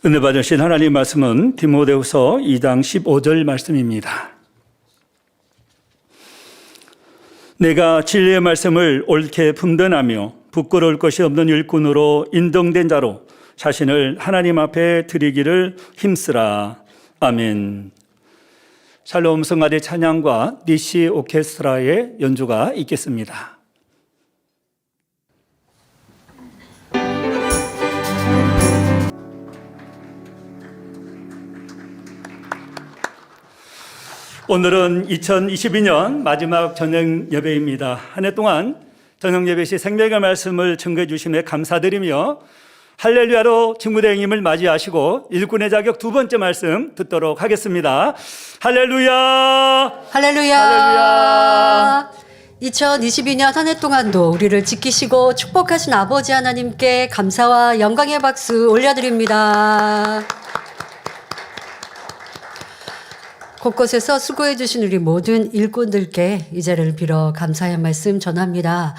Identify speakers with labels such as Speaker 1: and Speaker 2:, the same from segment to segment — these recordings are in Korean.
Speaker 1: 은혜 받으신 하나님 말씀은 디모데후서 2장 15절 말씀입니다. 내가 진리의 말씀을 옳게 분별하며 부끄러울 것이 없는 일꾼으로 인정된 자로 자신을 하나님 앞에 드리기를 힘쓰라. 아멘. 샬롬 성가대 찬양과 니시 오케스트라의 연주가 있겠습니다. 오늘은 2022년 마지막 저녁 예배입니다. 한 해 동안 저녁 예배 시 생명의 말씀을 증거해 주심에 감사드리며 할렐루야로 직무대행님을 맞이하시고 일꾼의 자격 두 번째 말씀 듣도록 하겠습니다. 할렐루야!
Speaker 2: 할렐루야!
Speaker 1: 할렐루야!
Speaker 2: 2022년 한 해 동안도 우리를 지키시고 축복하신 아버지 하나님께 감사와 영광의 박수 올려드립니다. 곳곳에서 수고해 주신 우리 모든 일꾼들께 이 자리를 빌어 감사의 말씀 전합니다.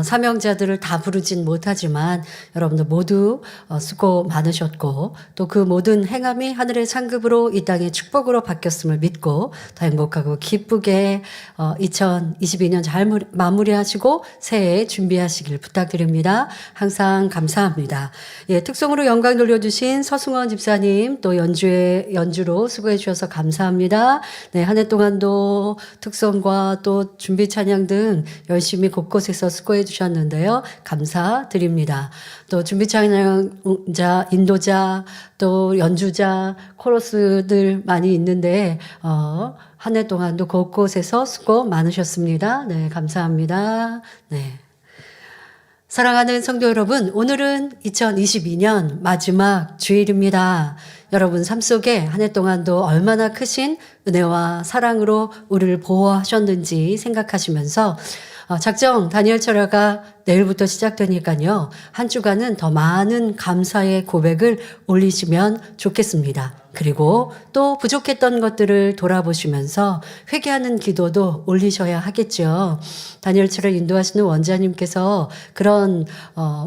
Speaker 2: 사명자들을 다 부르진 못하지만 여러분들 모두 수고 많으셨고 또 그 모든 행함이 하늘의 상급으로 이 땅의 축복으로 바뀌었음을 믿고 더 행복하고 기쁘게 2022년 잘 마무리하시고 새해 준비하시길 부탁드립니다. 항상 감사합니다. 예, 특송으로 영광 돌려주신 서승원 집사님 또 연주로 수고해 주셔서 감사합니다. 네, 한 해 동안도 특성과 또 준비 찬양 등 열심히 곳곳에서 수고해 주셨는데요. 감사드립니다. 또 준비 찬양자, 인도자, 또 연주자, 코러스들 많이 있는데 한 해 동안도 곳곳에서 수고 많으셨습니다. 네, 감사합니다. 네. 사랑하는 성도 여러분, 오늘은 2022년 마지막 주일입니다. 여러분 삶 속에 한 해 동안도 얼마나 크신 은혜와 사랑으로 우리를 보호하셨는지 생각하시면서 작정 다니엘 철야가 내일부터 시작되니까요. 한 주간은 더 많은 감사의 고백을 올리시면 좋겠습니다. 그리고 또 부족했던 것들을 돌아보시면서 회개하는 기도도 올리셔야 하겠죠. 다니엘 철야 인도하시는 원자님께서 그런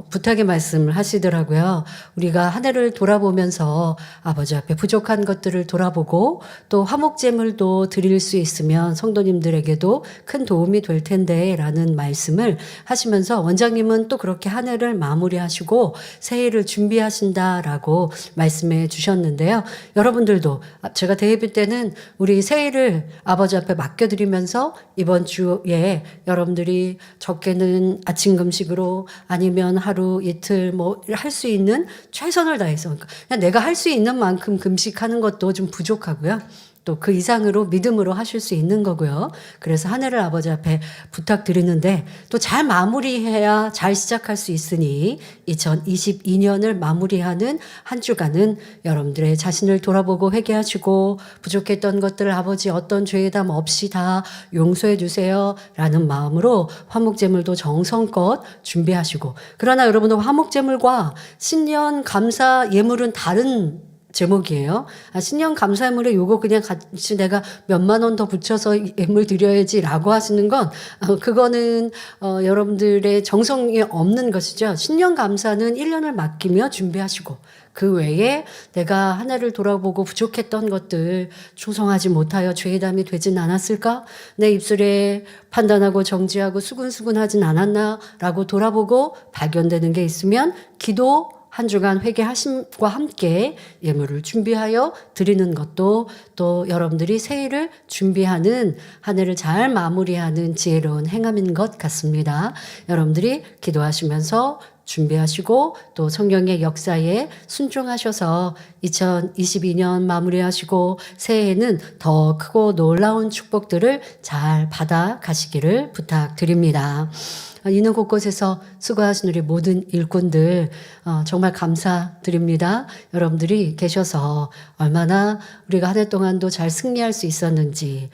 Speaker 2: 부탁의 말씀을 하시더라고요. 우리가 한 해를 돌아보면서 아버지 앞에 부족한 것들을 돌아보고 또 화목제물도 드릴 수 있으면 성도님들에게도 큰 도움이 될 텐데 라는 말씀을 하시면서 원장님은 또 그렇게 한 해를 마무리하시고 새해를 준비하신다라고 말씀해 주셨는데요. 여러분들도 제가 대예배 때는 우리 새해를 아버지 앞에 맡겨드리면서 이번 주에 여러분들이 적게는 아침 금식으로 아니면 하루 이틀 뭐 할 수 있는 최선을 다해서 그러니까 그냥 내가 할 수 있는 만큼 금식하는 것도 좀 부족하고요. 또 그 이상으로 믿음으로 하실 수 있는 거고요. 그래서 한 해를 아버지 앞에 부탁드리는데 또 잘 마무리해야 잘 시작할 수 있으니 2022년을 마무리하는 한 주간은 여러분들의 자신을 돌아보고 회개하시고 부족했던 것들을 아버지 어떤 죄담 없이 다 용서해 주세요 라는 마음으로 화목제물도 정성껏 준비하시고 그러나 여러분들 화목제물과 신년 감사 예물은 다른 제목이에요. 신년 감사예물에 요거 그냥 같이 내가 몇만 원 더 붙여서 예물 드려야지라고 하시는 건 그거는 여러분들의 정성이 없는 것이죠. 신년 감사는 1년을 맡기며 준비하시고 그 외에 내가 한 해를 돌아보고 부족했던 것들 충성하지 못하여 죄의담이 되진 않았을까? 내 입술에 판단하고 정지하고 수근수근하진 않았나? 라고 돌아보고 발견되는 게 있으면 기도 한 주간 회개하심과 함께 예물을 준비하여 드리는 것도 또 여러분들이 새해를 준비하는 한 해를 잘 마무리하는 지혜로운 행함인 것 같습니다. 여러분들이 기도하시면서 준비하시고 또 성령의 역사에 순종하셔서 2022년 마무리하시고 새해에는 더 크고 놀라운 축복들을 잘 받아 가시기를 부탁드립니다. 있는 곳곳에서 수고하신 우리 모든 일꾼들 정말 감사드립니다. 여러분들이 계셔서 얼마나 우리가 한 해 동안도 잘 승리할 수 있었는지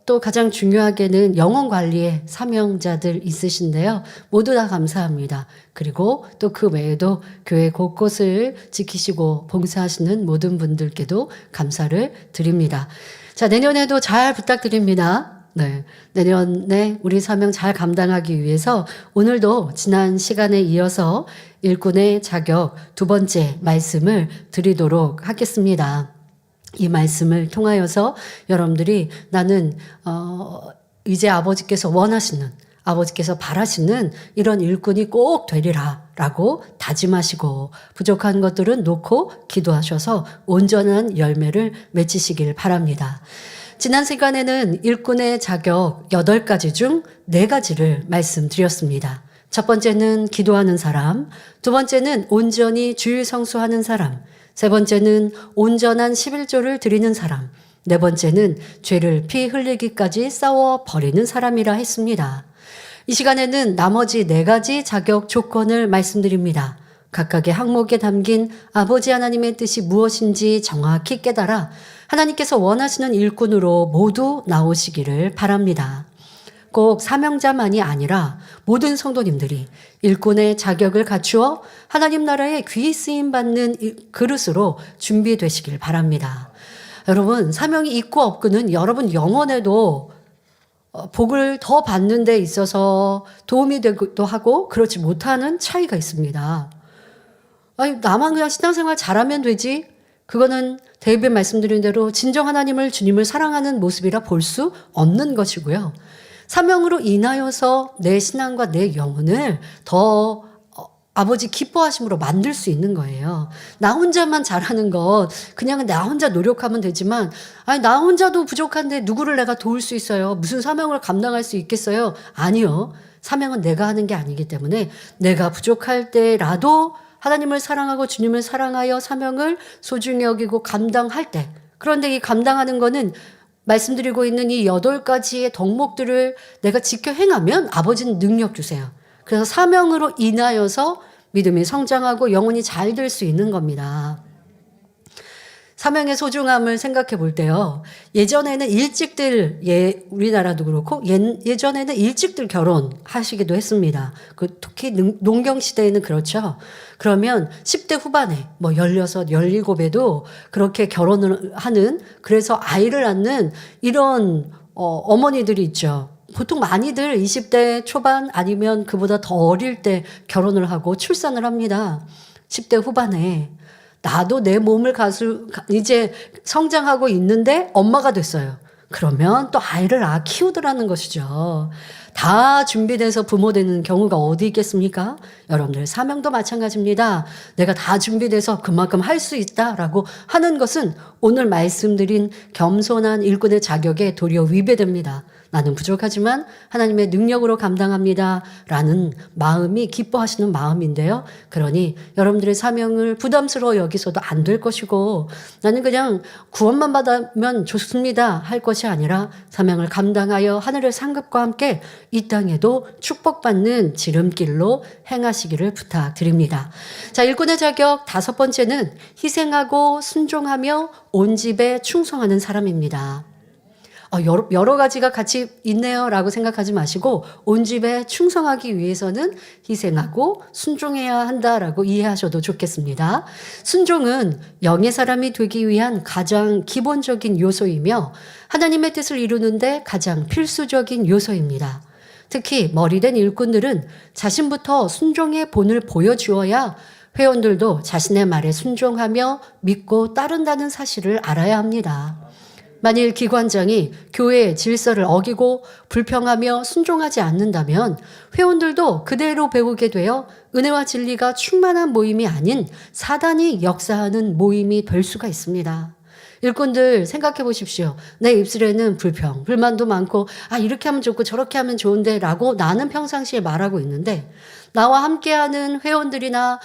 Speaker 2: 또 가장 중요하게는 영혼 관리에 사명자들 있으신데요. 모두 다 감사합니다. 그리고 또 그 외에도 교회 곳곳을 지키시고 봉사하시는 모든 분들께도 감사를 드립니다. 자, 내년에도 잘 부탁드립니다. 네. 내년에 우리 사명 잘 감당하기 위해서 오늘도 지난 시간에 이어서 일꾼의 자격 두 번째 말씀을 드리도록 하겠습니다. 이 말씀을 통하여서 여러분들이 나는 이제 아버지께서 원하시는, 아버지께서 바라시는 이런 일꾼이 꼭 되리라 라고 다짐하시고 부족한 것들은 놓고 기도하셔서 온전한 열매를 맺히시길 바랍니다. 지난 시간에는 일꾼의 자격 8가지 중 4가지를 말씀드렸습니다. 첫 번째는 기도하는 사람, 두 번째는 온전히 주일 성수하는 사람, 세 번째는 온전한 11조를 드리는 사람, 네 번째는 죄를 피 흘리기까지 싸워 버리는 사람이라 했습니다. 이 시간에는 나머지 4가지 자격 조건을 말씀드립니다. 각각의 항목에 담긴 아버지 하나님의 뜻이 무엇인지 정확히 깨달아 하나님께서 원하시는 일꾼으로 모두 나오시기를 바랍니다. 꼭 사명자만이 아니라 모든 성도님들이 일꾼의 자격을 갖추어 하나님 나라에 귀히 쓰임받는 그릇으로 준비되시길 바랍니다. 여러분, 사명이 있고 없고는 여러분 영혼에도 복을 더 받는 데 있어서 도움이 되기도 하고 그렇지 못하는 차이가 있습니다. 아니, 나만 그냥 신앙생활 잘하면 되지? 그거는 데이비드 말씀드린 대로 진정 하나님을, 주님을 사랑하는 모습이라 볼 수 없는 것이고요. 사명으로 인하여서 내 신앙과 내 영혼을 더 아버지 기뻐하심으로 만들 수 있는 거예요. 나 혼자만 잘하는 것, 그냥 나 혼자 노력하면 되지만, 아니, 나 혼자도 부족한데 누구를 내가 도울 수 있어요? 무슨 사명을 감당할 수 있겠어요? 아니요. 사명은 내가 하는 게 아니기 때문에 내가 부족할 때라도 하나님을 사랑하고 주님을 사랑하여 사명을 소중히 여기고 감당할 때, 그런데 이 감당하는 거는 말씀드리고 있는 이 8가지의 덕목들을 내가 지켜 행하면 아버지는 능력 주세요. 그래서 사명으로 인하여서 믿음이 성장하고 영혼이 잘 될 수 있는 겁니다. 사명의 소중함을 생각해 볼 때요. 예전에는 일찍들, 우리나라도 그렇고 예전에는 일찍들 결혼하시기도 했습니다. 특히 농경 시대에는 그렇죠. 그러면 10대 후반에 16, 17에도 그렇게 결혼을 하는, 그래서 아이를 낳는 이런 어머니들이 있죠. 보통 많이들 20대 초반 아니면 그보다 더 어릴 때 결혼을 하고 출산을 합니다. 10대 후반에. 나도 내 몸을 이제 성장하고 있는데 엄마가 됐어요. 그러면 또 아이를 키우더라는 것이죠. 다 준비돼서 부모 되는 경우가 어디 있겠습니까? 여러분들 사명도 마찬가지입니다. 내가 다 준비돼서 그만큼 할 수 있다라고 하는 것은 오늘 말씀드린 겸손한 일꾼의 자격에 도리어 위배됩니다. 나는 부족하지만 하나님의 능력으로 감당합니다. 라는 마음이 기뻐하시는 마음인데요. 그러니 여러분들의 사명을 부담스러워 여기서도 안 될 것이고 나는 그냥 구원만 받으면 좋습니다. 할 것이 아니라 사명을 감당하여 하늘의 상급과 함께 이 땅에도 축복받는 지름길로 행하시기를 부탁드립니다. 자, 일꾼의 자격 5번째는 희생하고 순종하며 온 집에 충성하는 사람입니다. 여러 가지가 같이 있네요 라고 생각하지 마시고 온 집에 충성하기 위해서는 희생하고 순종해야 한다라고 이해하셔도 좋겠습니다. 순종은 영의 사람이 되기 위한 가장 기본적인 요소이며 하나님의 뜻을 이루는데 가장 필수적인 요소입니다. 특히 머리된 일꾼들은 자신부터 순종의 본을 보여주어야 회원들도 자신의 말에 순종하며 믿고 따른다는 사실을 알아야 합니다. 만일 기관장이 교회의 질서를 어기고 불평하며 순종하지 않는다면 회원들도 그대로 배우게 되어 은혜와 진리가 충만한 모임이 아닌 사단이 역사하는 모임이 될 수가 있습니다. 일꾼들 생각해 보십시오. 내 입술에는 불평, 불만도 많고 이렇게 하면 좋고 저렇게 하면 좋은데 라고 나는 평상시에 말하고 있는데 나와 함께하는 회원들이나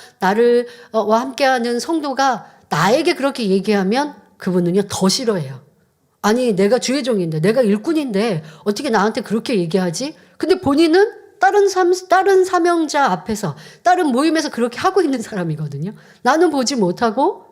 Speaker 2: 와 함께하는 성도가 나에게 그렇게 얘기하면 그분은요 더 싫어해요. 아니 내가 주의 종인데 내가 일꾼인데 어떻게 나한테 그렇게 얘기하지? 근데 본인은 다른 사명자 앞에서 다른 모임에서 그렇게 하고 있는 사람이거든요. 나는 보지 못하고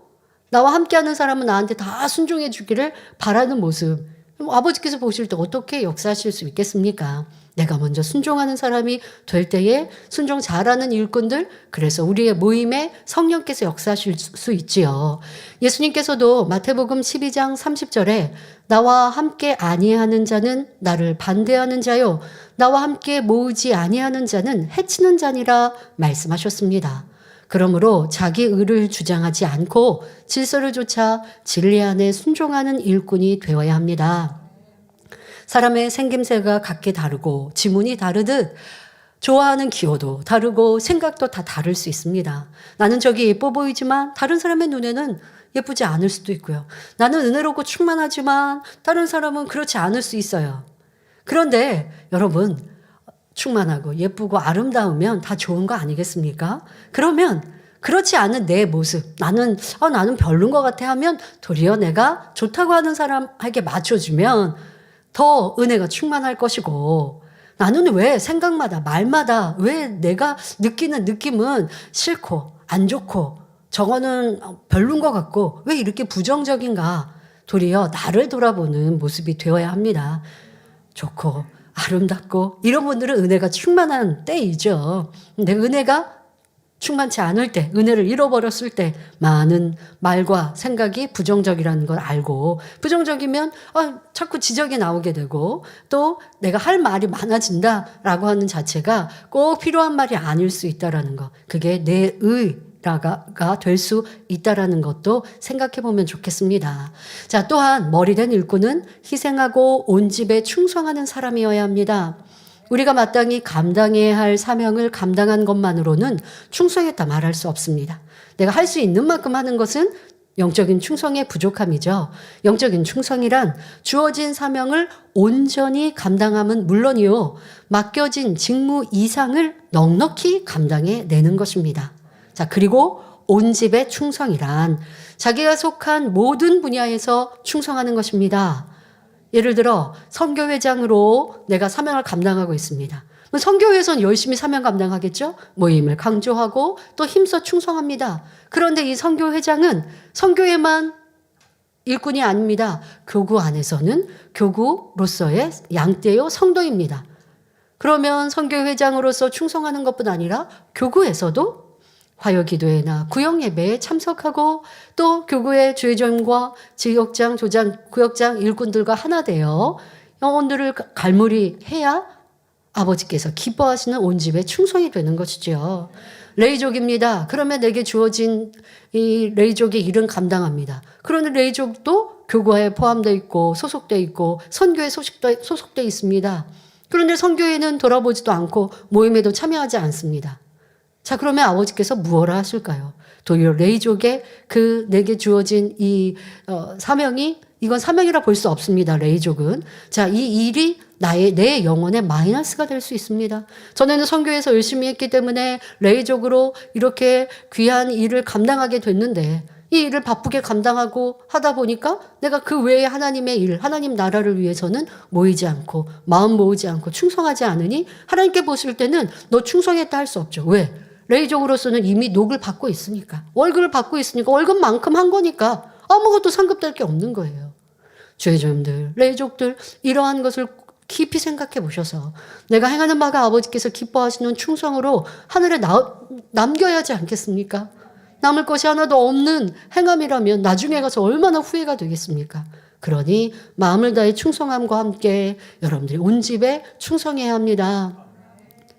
Speaker 2: 나와 함께하는 사람은 나한테 다 순종해 주기를 바라는 모습. 아버지께서 보실 때 어떻게 역사하실 수 있겠습니까? 내가 먼저 순종하는 사람이 될 때에 순종 잘하는 일꾼들, 그래서 우리의 모임에 성령께서 역사하실 수 있지요. 예수님께서도 마태복음 12장 30절에 나와 함께 아니하는 자는 나를 반대하는 자요, 나와 함께 모으지 아니하는 자는 해치는 자니라 말씀하셨습니다. 그러므로 자기 의를 주장하지 않고 질서를 좇아 진리 안에 순종하는 일꾼이 되어야 합니다. 사람의 생김새가 각기 다르고 지문이 다르듯 좋아하는 기호도 다르고 생각도 다 다를 수 있습니다. 나는 저기 예뻐 보이지만 다른 사람의 눈에는 예쁘지 않을 수도 있고요. 나는 은혜롭고 충만하지만 다른 사람은 그렇지 않을 수 있어요. 그런데 여러분, 충만하고 예쁘고 아름다우면 다 좋은 거 아니겠습니까? 그러면 그렇지 않은 내 모습, 나는 별론 것 같아 하면 도리어 내가 좋다고 하는 사람에게 맞춰주면 더 은혜가 충만할 것이고, 나는 왜 생각마다 말마다 왜 내가 느끼는 느낌은 싫고 안 좋고 저거는 별론 것 같고 왜 이렇게 부정적인가, 도리어 나를 돌아보는 모습이 되어야 합니다. 좋고 아름답고 이런 분들은 은혜가 충만한 때이죠. 근데 은혜가 충만치 않을 때, 은혜를 잃어버렸을 때 많은 말과 생각이 부정적이라는 걸 알고, 부정적이면 자꾸 지적이 나오게 되고, 또 내가 할 말이 많아진다라고 하는 자체가 꼭 필요한 말이 아닐 수 있다라는 것, 그게 내 의가 될 수 있다라는 것도 생각해 보면 좋겠습니다. 자, 또한 머리된 일꾼은 희생하고 온 집에 충성하는 사람이어야 합니다. 우리가 마땅히 감당해야 할 사명을 감당한 것만으로는 충성했다 말할 수 없습니다. 내가 할 수 있는 만큼 하는 것은 영적인 충성의 부족함이죠. 영적인 충성이란 주어진 사명을 온전히 감당함은 물론이요, 맡겨진 직무 이상을 넉넉히 감당해내는 것입니다. 자, 그리고 온 집의 충성이란 자기가 속한 모든 분야에서 충성하는 것입니다. 예를 들어 선교회장으로 내가 사명을 감당하고 있습니다. 선교회에서는 열심히 사명 감당하겠죠. 모임을 강조하고 또 힘써 충성합니다. 그런데 이 선교회장은 선교회만 일꾼이 아닙니다. 교구 안에서는 교구로서의 양떼요 성도입니다. 그러면 선교회장으로서 충성하는 것뿐 아니라 교구에서도 화요기도회나 구역예배에 참석하고 또 교구의 주의점과 지역장, 조장, 구역장 일꾼들과 하나 되어 영혼들을 갈무리해야 아버지께서 기뻐하시는 온 집에 충성이 되는 것이죠. 레이족입니다. 그러면 내게 주어진 이 레이족의 일은 감당합니다. 그런데 레이족도 교구에 포함되어 있고 소속되어 있고 선교에 소속되어 있습니다. 그런데 선교회는 돌아보지도 않고 모임에도 참여하지 않습니다. 자, 그러면 아버지께서 무엇을 하실까요? 도리어 레이족의 그 내게 주어진 이 사명이, 이건 사명이라 볼 수 없습니다. 레이족은. 자, 이 일이 내 영혼의 마이너스가 될 수 있습니다. 전에는 선교에서 열심히 했기 때문에 레이족으로 이렇게 귀한 일을 감당하게 됐는데, 이 일을 바쁘게 감당하고 하다 보니까 내가 그 외에 하나님의 일, 하나님 나라를 위해서는 모이지 않고 마음 모으지 않고 충성하지 않으니 하나님께 보실 때는 너 충성했다 할 수 없죠. 왜? 레이족으로서는 이미 녹을 받고 있으니까, 월급을 받고 있으니까, 월급만큼 한 거니까 아무것도 상급될 게 없는 거예요. 주의점들, 레이족들, 이러한 것을 깊이 생각해 보셔서 내가 행하는 바가 아버지께서 기뻐하시는 충성으로 하늘에 남겨야 하지 않겠습니까? 남을 것이 하나도 없는 행함이라면 나중에 가서 얼마나 후회가 되겠습니까? 그러니 마음을 다해 충성함과 함께 여러분들이 온 집에 충성해야 합니다.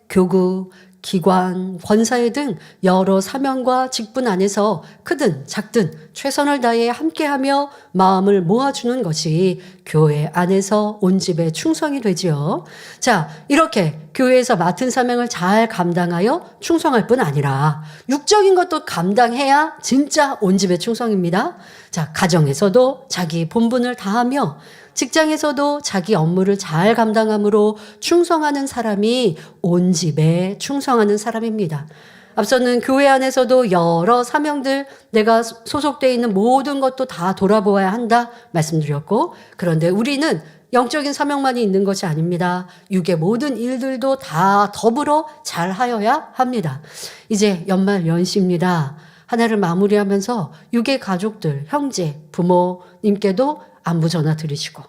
Speaker 2: 교구, 기관, 권사회 등 여러 사명과 직분 안에서 크든 작든 최선을 다해 함께하며 마음을 모아주는 것이 교회 안에서 온 집의 충성이 되지요. 자, 이렇게 교회에서 맡은 사명을 잘 감당하여 충성할 뿐 아니라 육적인 것도 감당해야 진짜 온 집의 충성입니다. 자, 가정에서도 자기 본분을 다하며 직장에서도 자기 업무를 잘 감당함으로 충성하는 사람이 온 집에 충성하는 사람입니다. 앞서는 교회 안에서도 여러 사명들, 내가 소속되어 있는 모든 것도 다 돌아보아야 한다 말씀드렸고, 그런데 우리는 영적인 사명만이 있는 것이 아닙니다. 육의 모든 일들도 다 더불어 잘 하여야 합니다. 이제 연말 연시입니다. 한 해를 마무리하면서 육의 가족들, 형제, 부모님께도 안부 전화 드리시고,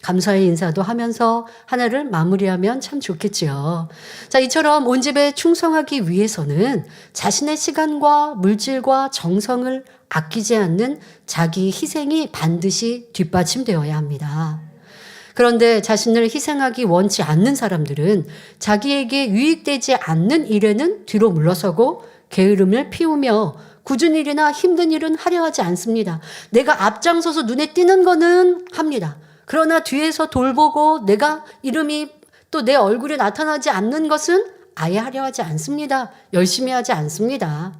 Speaker 2: 감사의 인사도 하면서 하나를 마무리하면 참 좋겠지요. 자, 이처럼 온 집에 충성하기 위해서는 자신의 시간과 물질과 정성을 아끼지 않는 자기 희생이 반드시 뒷받침되어야 합니다. 그런데 자신을 희생하기 원치 않는 사람들은 자기에게 유익되지 않는 일에는 뒤로 물러서고 게으름을 피우며 굳은 일이나 힘든 일은 하려 하지 않습니다. 내가 앞장서서 눈에 띄는 거는 합니다. 그러나 뒤에서 돌보고 내가 이름이 또 내 얼굴이 나타나지 않는 것은 아예 하려 하지 않습니다. 열심히 하지 않습니다.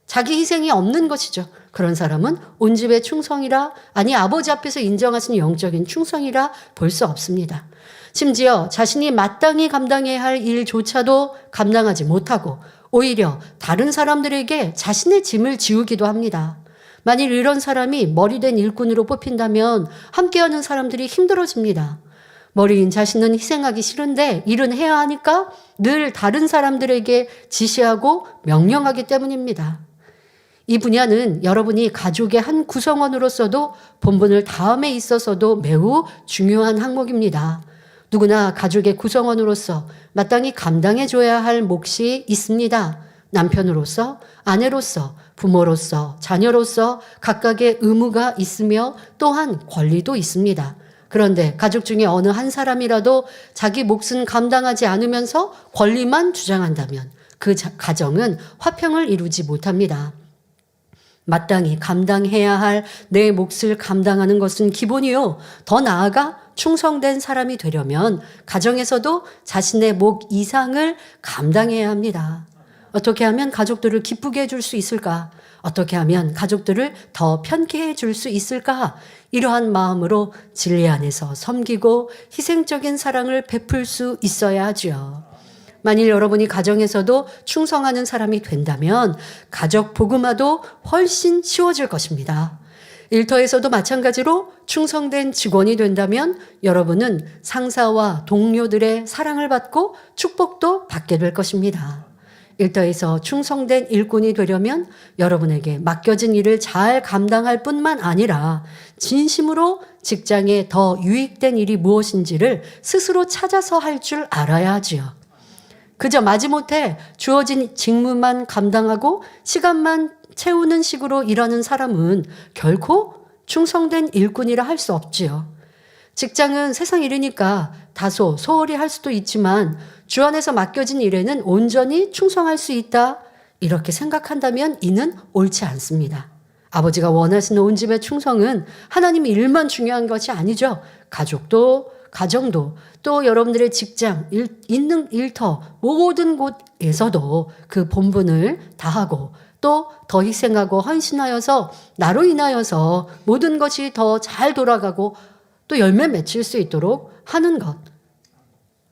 Speaker 2: 자기 희생이 없는 것이죠. 그런 사람은 온 집의 충성이라, 아니 아버지 앞에서 인정하신 영적인 충성이라 볼 수 없습니다. 심지어 자신이 마땅히 감당해야 할 일조차도 감당하지 못하고 오히려 다른 사람들에게 자신의 짐을 지우기도 합니다. 만일 이런 사람이 머리된 일꾼으로 뽑힌다면 함께하는 사람들이 힘들어집니다. 머리인 자신은 희생하기 싫은데 일은 해야 하니까 늘 다른 사람들에게 지시하고 명령하기 때문입니다. 이 분야는 여러분이 가족의 한 구성원으로서도 본분을 다함에 있어서도 매우 중요한 항목입니다. 누구나 가족의 구성원으로서 마땅히 감당해줘야 할 몫이 있습니다. 남편으로서, 아내로서, 부모로서, 자녀로서 각각의 의무가 있으며 또한 권리도 있습니다. 그런데 가족 중에 어느 한 사람이라도 자기 몫은 감당하지 않으면서 권리만 주장한다면 그 가정은 화평을 이루지 못합니다. 마땅히 감당해야 할 내 몫을 감당하는 것은 기본이요. 더 나아가 충성된 사람이 되려면 가정에서도 자신의 몫 이상을 감당해야 합니다. 어떻게 하면 가족들을 기쁘게 해줄 수 있을까? 어떻게 하면 가족들을 더 편케 해줄 수 있을까? 이러한 마음으로 진리 안에서 섬기고 희생적인 사랑을 베풀 수 있어야 하죠. 만일 여러분이 가정에서도 충성하는 사람이 된다면 가족 복음화도 훨씬 쉬워질 것입니다. 일터에서도 마찬가지로 충성된 직원이 된다면 여러분은 상사와 동료들의 사랑을 받고 축복도 받게 될 것입니다. 일터에서 충성된 일꾼이 되려면 여러분에게 맡겨진 일을 잘 감당할 뿐만 아니라 진심으로 직장에 더 유익된 일이 무엇인지를 스스로 찾아서 할 줄 알아야 하지요. 그저 마지못해 주어진 직무만 감당하고 시간만 채우는 식으로 일하는 사람은 결코 충성된 일꾼이라 할 수 없지요. 직장은 세상 일이니까 다소 소홀히 할 수도 있지만 주 안에서 맡겨진 일에는 온전히 충성할 수 있다. 이렇게 생각한다면 이는 옳지 않습니다. 아버지가 원하시는 온 집의 충성은 하나님 일만 중요한 것이 아니죠. 가족도 가정도 또 여러분들의 직장, 있는 일터 모든 곳에서도 그 본분을 다하고 또 더 희생하고 헌신하여서 나로 인하여서 모든 것이 더 잘 돌아가고 또 열매 맺힐 수 있도록 하는 것.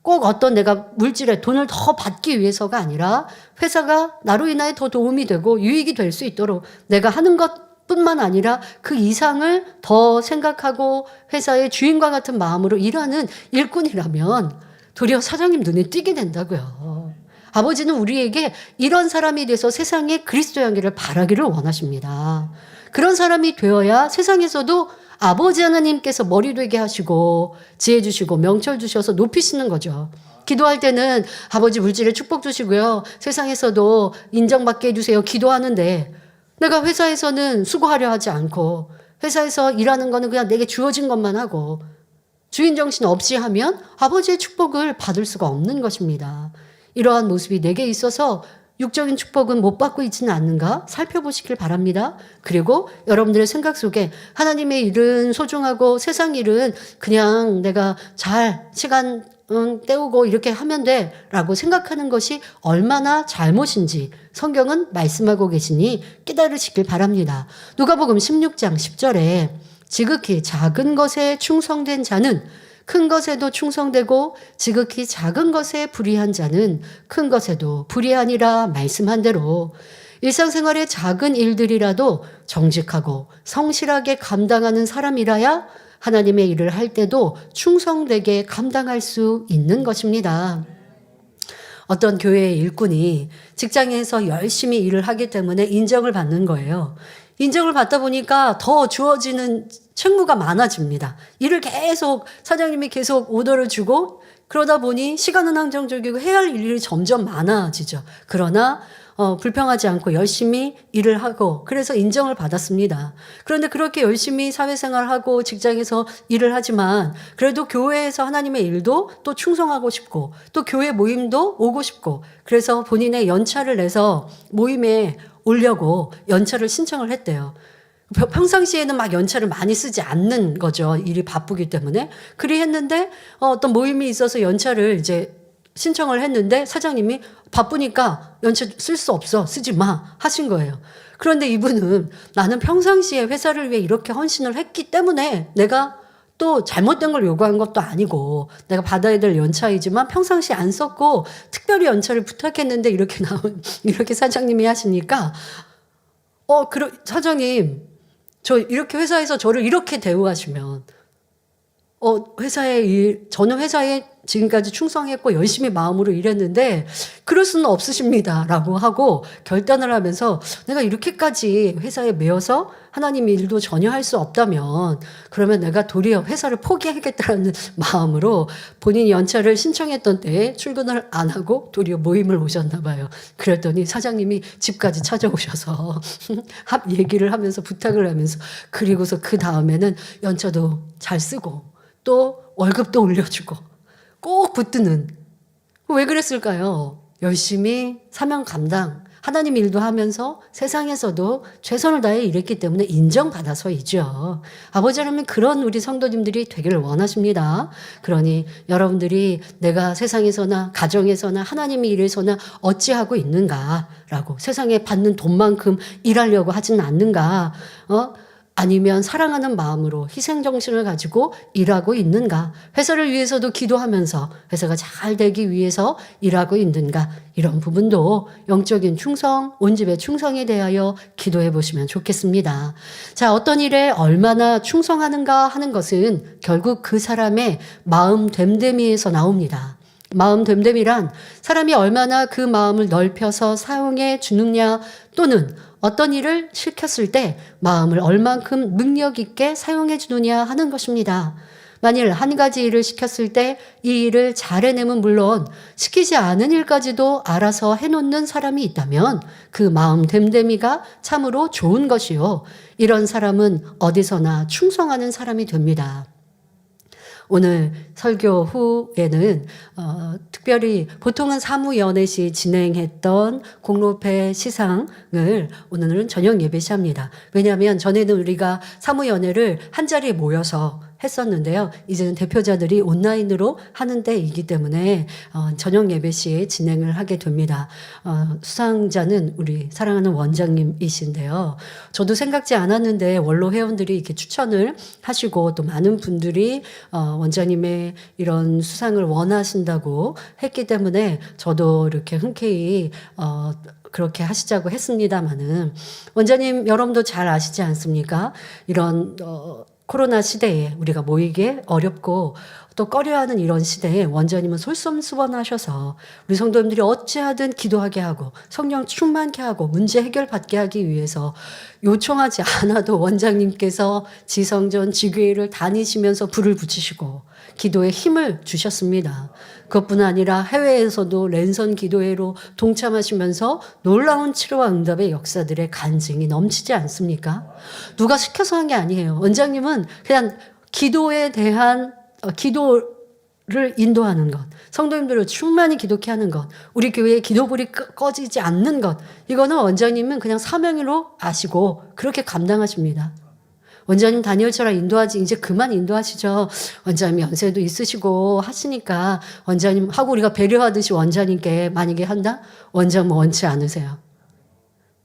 Speaker 2: 꼭 어떤 내가 물질에 돈을 더 받기 위해서가 아니라 회사가 나로 인하여 더 도움이 되고 유익이 될 수 있도록 내가 하는 것뿐만 아니라 그 이상을 더 생각하고 회사의 주인과 같은 마음으로 일하는 일꾼이라면 도리어 사장님 눈에 띄게 된다고요. 아버지는 우리에게 이런 사람이 돼서 세상에 그리스도 향기를 바라기를 원하십니다. 그런 사람이 되어야 세상에서도 아버지 하나님께서 머리 되게 하시고 지혜 주시고 명철 주셔서 높이시는 거죠. 기도할 때는 아버지 물질에 축복 주시고요. 세상에서도 인정받게 해주세요. 기도하는데 내가 회사에서는 수고하려 하지 않고 회사에서 일하는 거는 그냥 내게 주어진 것만 하고 주인 정신 없이 하면 아버지의 축복을 받을 수가 없는 것입니다. 이러한 모습이 내게 있어서 육적인 축복은 못 받고 있지는 않는가 살펴보시길 바랍니다. 그리고 여러분들의 생각 속에 하나님의 일은 소중하고 세상 일은 그냥 내가 잘 시간 때우고 이렇게 하면 돼 라고 생각하는 것이 얼마나 잘못인지 성경은 말씀하고 계시니 깨달으시길 바랍니다. 누가복음 16장 10절에 지극히 작은 것에 충성된 자는 큰 것에도 충성되고 지극히 작은 것에 불의한 자는 큰 것에도 불의하니라 말씀한 대로 일상생활의 작은 일들이라도 정직하고 성실하게 감당하는 사람이라야 하나님의 일을 할 때도 충성되게 감당할 수 있는 것입니다. 어떤 교회의 일꾼이 직장에서 열심히 일을 하기 때문에 인정을 받는 거예요. 인정을 받다 보니까 더 주어지는 책무가 많아집니다. 일을 계속 사장님이 계속 오더를 주고 그러다 보니 시간은 한정적이고 해야 할 일이 점점 많아지죠. 그러나 불평하지 않고 열심히 일을 하고 그래서 인정을 받았습니다. 그런데 그렇게 열심히 사회생활하고 직장에서 일을 하지만 그래도 교회에서 하나님의 일도 또 충성하고 싶고 또 교회 모임도 오고 싶고 그래서 본인의 연차를 내서 모임에 오려고 연차를 신청을 했대요. 평상시에는 막 연차를 많이 쓰지 않는 거죠. 일이 바쁘기 때문에. 그리 했는데 어떤 모임이 있어서 연차를 이제 신청을 했는데 사장님이 바쁘니까 연차 쓸 수 없어. 쓰지 마. 하신 거예요. 그런데 이분은 나는 평상시에 회사를 위해 이렇게 헌신을 했기 때문에 내가 또 잘못된 걸 요구한 것도 아니고 내가 받아야 될 연차이지만 평상시에 안 썼고 특별히 연차를 부탁했는데 이렇게 사장님이 하시니까 사장님 저 이렇게 회사에서 저를 이렇게 대우하시면 저는 회사에 지금까지 충성했고 열심히 마음으로 일했는데 그럴 수는 없으십니다라고 하고 결단을 하면서 내가 이렇게까지 회사에 매여서 하나님 일도 전혀 할 수 없다면 그러면 내가 도리어 회사를 포기하겠다는 마음으로 본인이 연차를 신청했던 때에 출근을 안 하고 도리어 모임을 오셨나 봐요. 그랬더니 사장님이 집까지 찾아오셔서 얘기를 하면서 부탁을 하면서 그리고서 그 다음에는 연차도 잘 쓰고 또 월급도 올려주고 꼭 붙드는. 왜 그랬을까요? 열심히 사명 감당, 하나님 일도 하면서 세상에서도 최선을 다해 일했기 때문에 인정받아서이죠. 아버지 하나님 그런 우리 성도님들이 되기를 원하십니다. 그러니 여러분들이 내가 세상에서나 가정에서나 하나님의 일에서나 어찌하고 있는가라고 세상에 받는 돈만큼 일하려고 하지는 않는가 아니면 사랑하는 마음으로 희생정신을 가지고 일하고 있는가? 회사를 위해서도 기도하면서 회사가 잘 되기 위해서 일하고 있는가? 이런 부분도 영적인 충성, 온 집의 충성에 대하여 기도해 보시면 좋겠습니다. 자, 어떤 일에 얼마나 충성하는가 하는 것은 결국 그 사람의 마음 됨됨이에서 나옵니다. 마음 됨됨이란 사람이 얼마나 그 마음을 넓혀서 사용해 주느냐 또는 어떤 일을 시켰을 때 마음을 얼만큼 능력 있게 사용해 주느냐 하는 것입니다. 만일 한 가지 일을 시켰을 때 이 일을 잘 해내면 물론 시키지 않은 일까지도 알아서 해놓는 사람이 있다면 그 마음 됨됨이가 참으로 좋은 것이요. 이런 사람은 어디서나 충성하는 사람이 됩니다. 오늘 설교 후에는 특별히 보통은 사무연회 시 진행했던 공로패 시상을 오늘은 저녁 예배 시 합니다. 왜냐하면 전에는 우리가 사무연회를 한 자리에 모여서 했었는데요. 이제는 대표자들이 온라인으로 하는 때이기 때문에 저녁 예배 시에 진행을 하게 됩니다. 수상자는 우리 사랑하는 원장님이신데요. 저도 생각지 않았는데 원로 회원들이 이렇게 추천을 하시고 또 많은 분들이 원장님의 이런 수상을 원하신다고 했기 때문에 저도 이렇게 흔쾌히 그렇게 하시자고 했습니다마는 원장님 여러분도 잘 아시지 않습니까? 이런 코로나 시대에 우리가 모이기 어렵고 또 꺼려하는 이런 시대에 원장님은 솔선수범하셔서 우리 성도님들이 어찌하든 기도하게 하고 성령 충만케 하고 문제 해결받게 하기 위해서 요청하지 않아도 원장님께서 지성전 지교회를 다니시면서 불을 붙이시고 기도에 힘을 주셨습니다. 그것뿐 아니라 해외에서도 랜선 기도회로 동참하시면서 놀라운 치료와 응답의 역사들의 간증이 넘치지 않습니까? 누가 시켜서 한 게 아니에요. 원장님은 그냥 기도에 대한 기도를 인도하는 것, 성도님들을 충만히 기도케 하는 것, 우리 교회의 기도불이 꺼지지 않는 것, 이거는 원장님은 그냥 사명으로 아시고 그렇게 감당하십니다. 원장님 다니엘처럼 인도하지 이제 그만 인도하시죠. 원장님 연세도 있으시고 하시니까 원장님하고 우리가 배려하듯이 원장님께 만약에 한다? 원장님 원치 않으세요.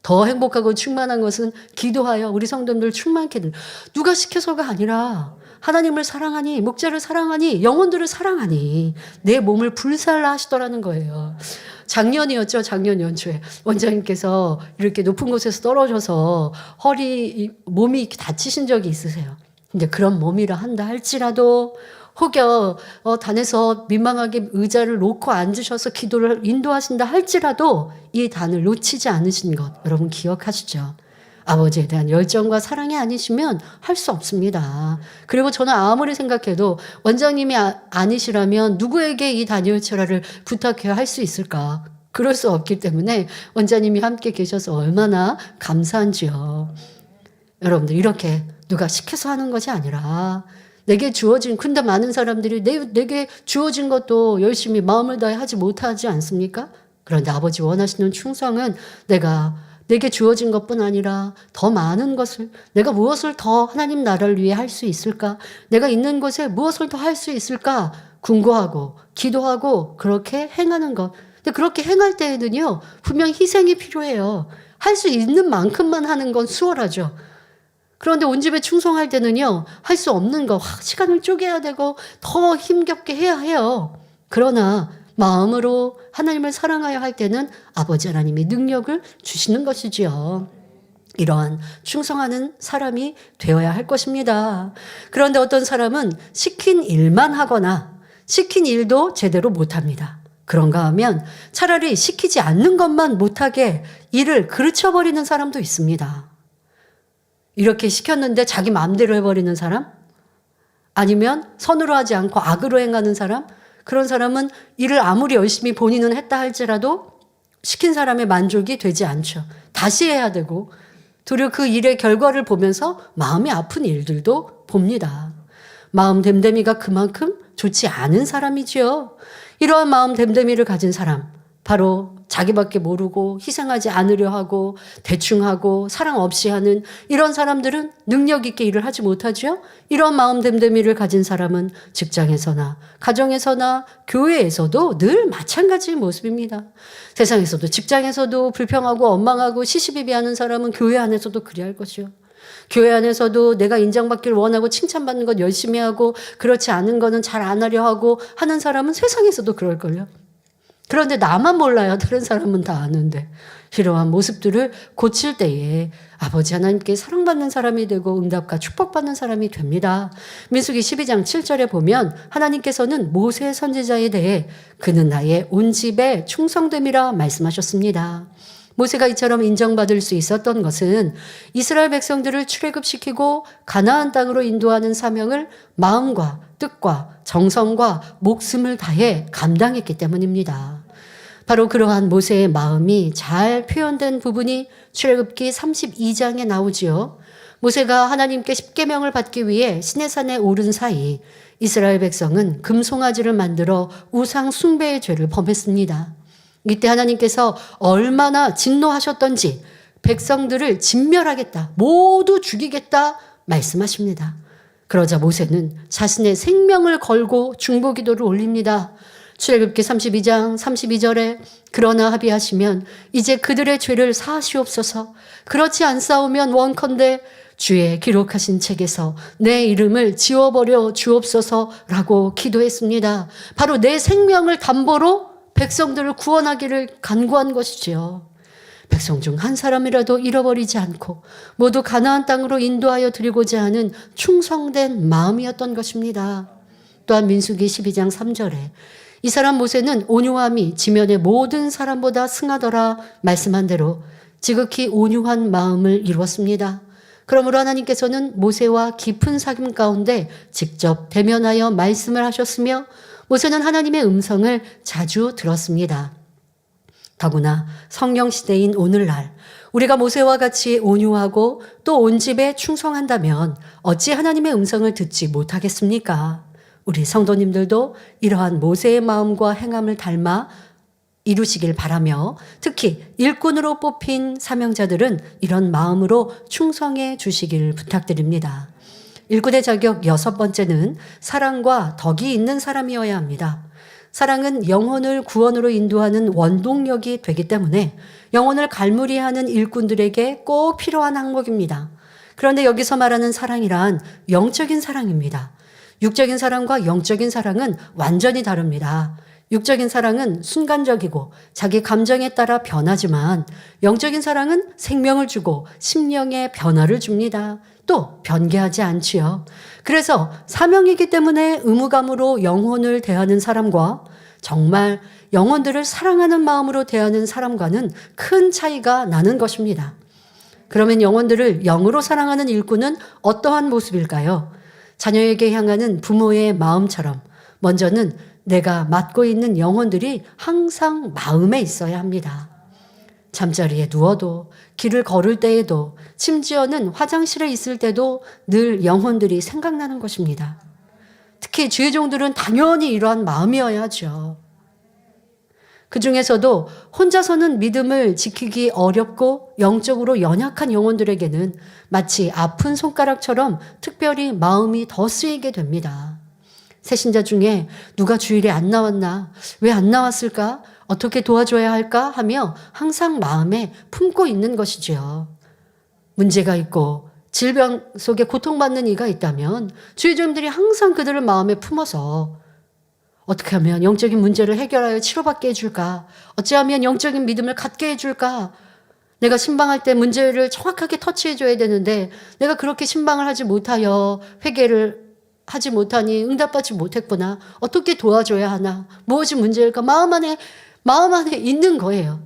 Speaker 2: 더 행복하고 충만한 것은 기도하여 우리 성도님들 충만케 누가 시켜서가 아니라 하나님을 사랑하니 목자를 사랑하니 영혼들을 사랑하니 내 몸을 불살라 하시더라는 거예요. 작년이었죠. 작년 연초에 원장님께서 이렇게 높은 곳에서 떨어져서 몸이 다치신 적이 있으세요. 근데 그런 몸이라 한다 할지라도 혹여 단에서 민망하게 의자를 놓고 앉으셔서 기도를 인도하신다 할지라도 이 단을 놓치지 않으신 것 여러분 기억하시죠? 아버지에 대한 열정과 사랑이 아니시면 할 수 없습니다. 그리고 저는 아무리 생각해도 원장님이 아니시라면 누구에게 이 다니엘 철학을 부탁해야 할 수 있을까? 그럴 수 없기 때문에 원장님이 함께 계셔서 얼마나 감사한지요. 여러분들 이렇게 누가 시켜서 하는 것이 아니라 내게 주어진, 근데 많은 사람들이 내게 주어진 것도 열심히 마음을 다해 하지 못하지 않습니까? 그런데 아버지 원하시는 충성은 내게 주어진 것뿐 아니라 더 많은 것을, 내가 무엇을 더 하나님 나라를 위해 할 수 있을까? 내가 있는 곳에 무엇을 더 할 수 있을까? 궁구하고 기도하고 그렇게 행하는 것. 근데 그렇게 행할 때에는요, 분명 희생이 필요해요. 할 수 있는 만큼만 하는 건 수월하죠. 그런데 온 집에 충성할 때는요, 할 수 없는 거, 시간을 쪼개야 되고 더 힘겹게 해야 해요. 그러나 마음으로 하나님을 사랑하여 할 때는 아버지 하나님이 능력을 주시는 것이지요. 이러한 충성하는 사람이 되어야 할 것입니다. 그런데 어떤 사람은 시킨 일만 하거나 시킨 일도 제대로 못합니다. 그런가 하면 차라리 시키지 않는 것만 못하게 일을 그르쳐버리는 사람도 있습니다. 이렇게 시켰는데 자기 마음대로 해버리는 사람? 아니면 선으로 하지 않고 악으로 행하는 사람? 그런 사람은 일을 아무리 열심히 본인은 했다 할지라도 시킨 사람의 만족이 되지 않죠. 다시 해야 되고, 도리어 그 일의 결과를 보면서 마음이 아픈 일들도 봅니다. 마음 됨됨이가 그만큼 좋지 않은 사람이지요. 이러한 마음 됨됨이를 가진 사람, 바로 자기밖에 모르고 희생하지 않으려 하고 대충 하고 사랑 없이 하는 이런 사람들은 능력 있게 일을 하지 못하죠. 이런 마음 됨됨이를 가진 사람은 직장에서나 가정에서나 교회에서도 늘 마찬가지의 모습입니다. 세상에서도 직장에서도 불평하고 원망하고 시시비비하는 사람은 교회 안에서도 그래야 할 것이요. 교회 안에서도 내가 인정받기를 원하고 칭찬받는 것 열심히 하고 그렇지 않은 거는 잘 안 하려 하고 하는 사람은 세상에서도 그럴걸요. 그런데 나만 몰라요. 다른 사람은 다 아는데. 이러한 모습들을 고칠 때에 아버지 하나님께 사랑받는 사람이 되고 응답과 축복받는 사람이 됩니다. 민수기 12장 7절에 보면 하나님께서는 모세 선지자에 대해 그는 나의 온 집에 충성됨이라 말씀하셨습니다. 모세가 이처럼 인정받을 수 있었던 것은 이스라엘 백성들을 출애굽시키고 가나안 땅으로 인도하는 사명을 마음과 뜻과 정성과 목숨을 다해 감당했기 때문입니다. 바로 그러한 모세의 마음이 잘 표현된 부분이 출애굽기 32장에 나오지요. 모세가 하나님께 십계명을 받기 위해 시내산에 오른 사이 이스라엘 백성은 금송아지를 만들어 우상 숭배의 죄를 범했습니다. 이때 하나님께서 얼마나 진노하셨던지 백성들을 진멸하겠다, 모두 죽이겠다 말씀하십니다. 그러자 모세는 자신의 생명을 걸고 중보기도를 올립니다. 출애굽기 32장 32절에 그러나 합의하시면 이제 그들의 죄를 사하시옵소서. 그렇지 않사오면 원컨대 주의 기록하신 책에서 내 이름을 지워버려 주옵소서라고 기도했습니다. 바로 내 생명을 담보로 백성들을 구원하기를 간구한 것이지요. 백성 중 한 사람이라도 잃어버리지 않고 모두 가나안 땅으로 인도하여 드리고자 하는 충성된 마음이었던 것입니다. 또한 민수기 12장 3절에 이 사람 모세는 온유함이 지면의 모든 사람보다 승하더라 말씀한 대로 지극히 온유한 마음을 이루었습니다. 그러므로 하나님께서는 모세와 깊은 사귐 가운데 직접 대면하여 말씀을 하셨으며 모세는 하나님의 음성을 자주 들었습니다. 더구나 성령 시대인 오늘날 우리가 모세와 같이 온유하고 또 온 집에 충성한다면 어찌 하나님의 음성을 듣지 못하겠습니까? 우리 성도님들도 이러한 모세의 마음과 행함을 닮아 이루시길 바라며 특히 일꾼으로 뽑힌 사명자들은 이런 마음으로 충성해 주시길 부탁드립니다. 일꾼의 자격 6번째는 사랑과 덕이 있는 사람이어야 합니다. 사랑은 영혼을 구원으로 인도하는 원동력이 되기 때문에 영혼을 갈무리하는 일꾼들에게 꼭 필요한 항목입니다. 그런데 여기서 말하는 사랑이란 영적인 사랑입니다. 육적인 사랑과 영적인 사랑은 완전히 다릅니다. 육적인 사랑은 순간적이고 자기 감정에 따라 변하지만 영적인 사랑은 생명을 주고 심령에 변화를 줍니다. 또 변개하지 않지요. 그래서 사명이기 때문에 의무감으로 영혼을 대하는 사람과 정말 영혼들을 사랑하는 마음으로 대하는 사람과는 큰 차이가 나는 것입니다. 그러면 영혼들을 영으로 사랑하는 일꾼은 어떠한 모습일까요? 자녀에게 향하는 부모의 마음처럼 먼저는 내가 맡고 있는 영혼들이 항상 마음에 있어야 합니다. 잠자리에 누워도, 길을 걸을 때에도, 심지어는 화장실에 있을 때도 늘 영혼들이 생각나는 것입니다. 특히 주의 종들은 당연히 이러한 마음이어야죠. 그 중에서도 혼자서는 믿음을 지키기 어렵고 영적으로 연약한 영혼들에게는 마치 아픈 손가락처럼 특별히 마음이 더 쓰이게 됩니다. 새신자 중에 누가 주일에 안 나왔나? 왜 안 나왔을까? 어떻게 도와줘야 할까? 하며 항상 마음에 품고 있는 것이지요. 문제가 있고 질병 속에 고통받는 이가 있다면 주의종들이 항상 그들을 마음에 품어서 어떻게 하면 영적인 문제를 해결하여 치료받게 해줄까? 어찌하면 영적인 믿음을 갖게 해줄까? 내가 신방할 때 문제를 정확하게 터치해줘야 되는데 내가 그렇게 신방을 하지 못하여 회개를 하지 못하니 응답받지 못했구나. 어떻게 도와줘야 하나? 무엇이 문제일까? 마음 안에 있는 거예요.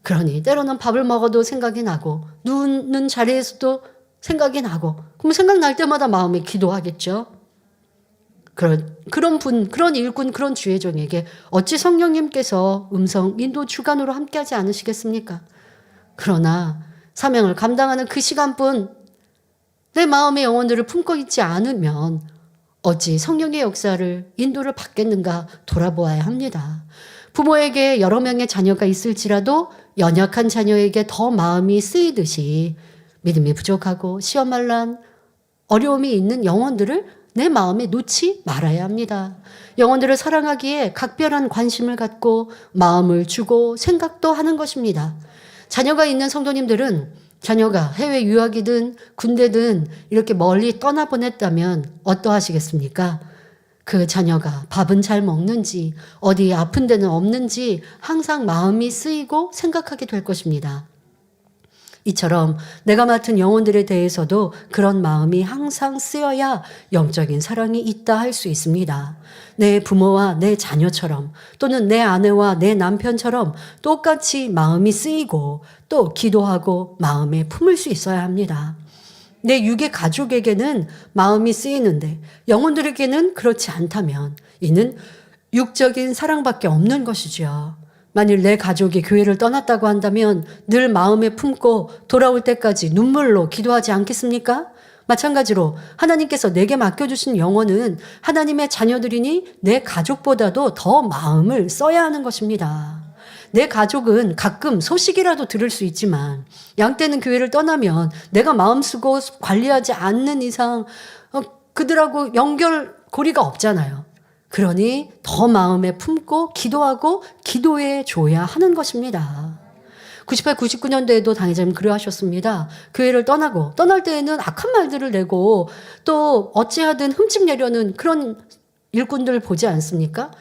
Speaker 2: 그러니 때로는 밥을 먹어도 생각이 나고 누우는 자리에서도 생각이 나고 그럼 생각날 때마다 마음에 기도하겠죠. 그런 일꾼, 그런 주의 종에게 어찌 성령님께서 음성 인도 주관으로 함께하지 않으시겠습니까? 그러나 사명을 감당하는 그 시간뿐 내 마음의 영혼들을 품고 있지 않으면 어찌 성령의 역사를 인도를 받겠는가 돌아보아야 합니다. 부모에게 여러 명의 자녀가 있을지라도 연약한 자녀에게 더 마음이 쓰이듯이 믿음이 부족하고 시험할 난 어려움이 있는 영혼들을 내 마음에 놓지 말아야 합니다. 영혼들을 사랑하기에 각별한 관심을 갖고 마음을 주고 생각도 하는 것입니다. 자녀가 있는 성도님들은 자녀가 해외 유학이든 군대든 이렇게 멀리 떠나보냈다면 어떠하시겠습니까? 그 자녀가 밥은 잘 먹는지 어디 아픈 데는 없는지 항상 마음이 쓰이고 생각하게 될 것입니다. 이처럼 내가 맡은 영혼들에 대해서도 그런 마음이 항상 쓰여야 영적인 사랑이 있다 할 수 있습니다. 내 부모와 내 자녀처럼 또는 내 아내와 내 남편처럼 똑같이 마음이 쓰이고 또 기도하고 마음에 품을 수 있어야 합니다. 내 육의 가족에게는 마음이 쓰이는데 영혼들에게는 그렇지 않다면 이는 육적인 사랑밖에 없는 것이죠. 만일 내 가족이 교회를 떠났다고 한다면 늘 마음에 품고 돌아올 때까지 눈물로 기도하지 않겠습니까? 마찬가지로 하나님께서 내게 맡겨주신 영혼은 하나님의 자녀들이니 내 가족보다도 더 마음을 써야 하는 것입니다. 내 가족은 가끔 소식이라도 들을 수 있지만 양떼는 교회를 떠나면 내가 마음 쓰고 관리하지 않는 이상 그들하고 연결고리가 없잖아요. 그러니 더 마음에 품고 기도하고 기도해 줘야 하는 것입니다. 98, 99년도에도 당회장님 그러하셨습니다. 교회를 떠날 때에는 악한 말들을 내고 또 어찌하든 흠집 내려는 그런 일꾼들을 보지 않습니까?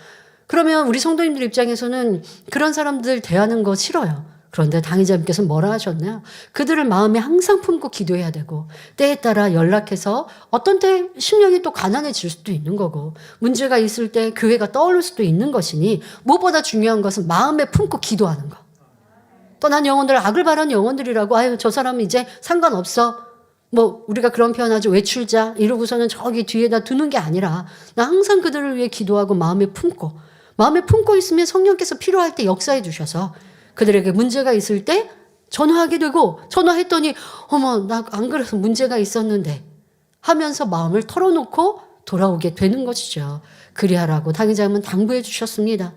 Speaker 2: 그러면 우리 성도님들 입장에서는 그런 사람들 대하는 거 싫어요. 그런데 당회자님께서 뭐라 하셨나요? 그들을 마음에 항상 품고 기도해야 되고 때에 따라 연락해서 어떤 때 심령이 또 가난해질 수도 있는 거고 문제가 있을 때 교회가 떠오를 수도 있는 것이니 무엇보다 중요한 것은 마음에 품고 기도하는 거. 떠난 영혼들, 악을 바라는 영혼들이라고 아유 저 사람은 이제 상관없어. 뭐 우리가 그런 표현하죠. 외출자 이러고서는 저기 뒤에다 두는 게 아니라 나 항상 그들을 위해 기도하고 마음에 품고 있으면 성령께서 필요할 때 역사해 주셔서 그들에게 문제가 있을 때 전화하게 되고 전화했더니 어머 나 안 그래서 문제가 있었는데 하면서 마음을 털어놓고 돌아오게 되는 것이죠. 그리하라고 당회장은 당부해 주셨습니다.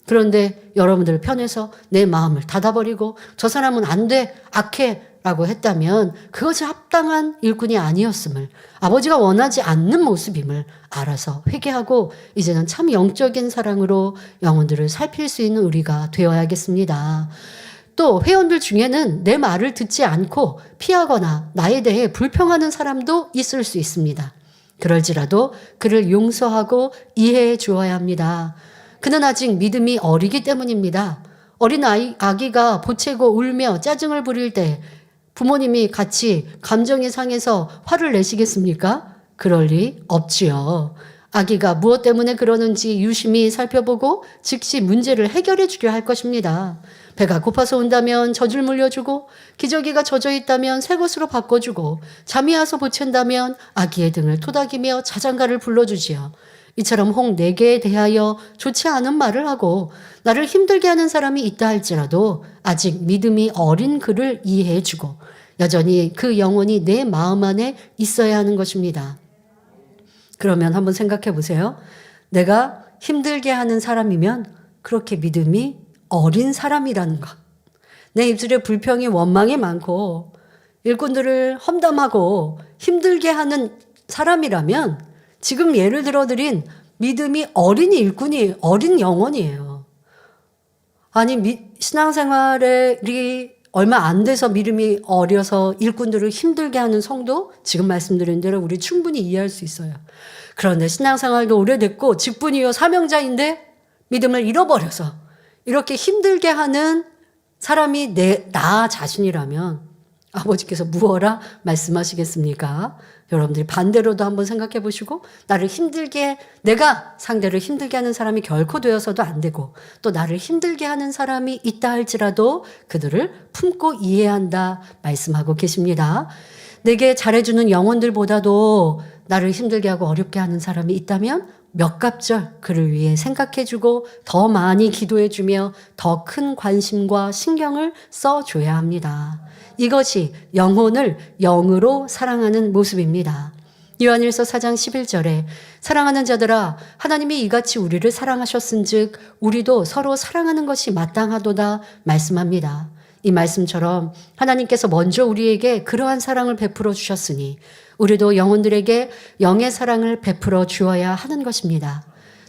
Speaker 2: 그런데 여러분들 편에서 내 마음을 닫아버리고 저 사람은 안 돼, 악해 라고 했다면 그것이 합당한 일꾼이 아니었음을 아버지가 원하지 않는 모습임을 알아서 회개하고 이제는 참 영적인 사랑으로 영혼들을 살필 수 있는 우리가 되어야겠습니다. 또 회원들 중에는 내 말을 듣지 않고 피하거나 나에 대해 불평하는 사람도 있을 수 있습니다. 그럴지라도 그를 용서하고 이해해 주어야 합니다. 그는 아직 믿음이 어리기 때문입니다. 어린 아기가 보채고 울며 짜증을 부릴 때 부모님이 같이 감정이 상해서 화를 내시겠습니까? 그럴 리 없지요. 아기가 무엇 때문에 그러는지 유심히 살펴보고 즉시 문제를 해결해 주려 할 것입니다. 배가 고파서 온다면 젖을 물려주고 기저귀가 젖어 있다면 새 것으로 바꿔주고 잠이 와서 보챈다면 아기의 등을 토닥이며 자장가를 불러주지요. 이처럼 홍 4개에 대하여 좋지 않은 말을 하고 나를 힘들게 하는 사람이 있다 할지라도 아직 믿음이 어린 그를 이해해주고 여전히 그 영혼이 내 마음 안에 있어야 하는 것입니다. 그러면 한번 생각해 보세요. 내가 힘들게 하는 사람이면 그렇게 믿음이 어린 사람이라는 것. 내 입술에 불평이 원망이 많고 일꾼들을 험담하고 힘들게 하는 사람이라면 지금 예를 들어드린 믿음이 어린 일꾼이 어린 영혼이에요. 아니 신앙생활이 얼마 안 돼서 믿음이 어려서 일꾼들을 힘들게 하는 성도 지금 말씀드린 대로 우리 충분히 이해할 수 있어요. 그런데 신앙생활도 오래됐고 직분이요 사명자인데 믿음을 잃어버려서 이렇게 힘들게 하는 사람이 나 자신이라면 아버지께서 무엇라 말씀하시겠습니까? 여러분들이 반대로도 한번 생각해 보시고 나를 힘들게 내가 상대를 힘들게 하는 사람이 결코 되어서도 안 되고 또 나를 힘들게 하는 사람이 있다 할지라도 그들을 품고 이해한다 말씀하고 계십니다. 내게 잘해주는 영혼들보다도 나를 힘들게 하고 어렵게 하는 사람이 있다면 몇 갑절 그를 위해 생각해주고 더 많이 기도해주며 더 큰 관심과 신경을 써줘야 합니다. 이것이 영혼을 영으로 사랑하는 모습입니다. 요한일서 4장 11절에 사랑하는 자들아 하나님이 이같이 우리를 사랑하셨은즉 우리도 서로 사랑하는 것이 마땅하도다 말씀합니다. 이 말씀처럼 하나님께서 먼저 우리에게 그러한 사랑을 베풀어 주셨으니 우리도 영혼들에게 영의 사랑을 베풀어 주어야 하는 것입니다.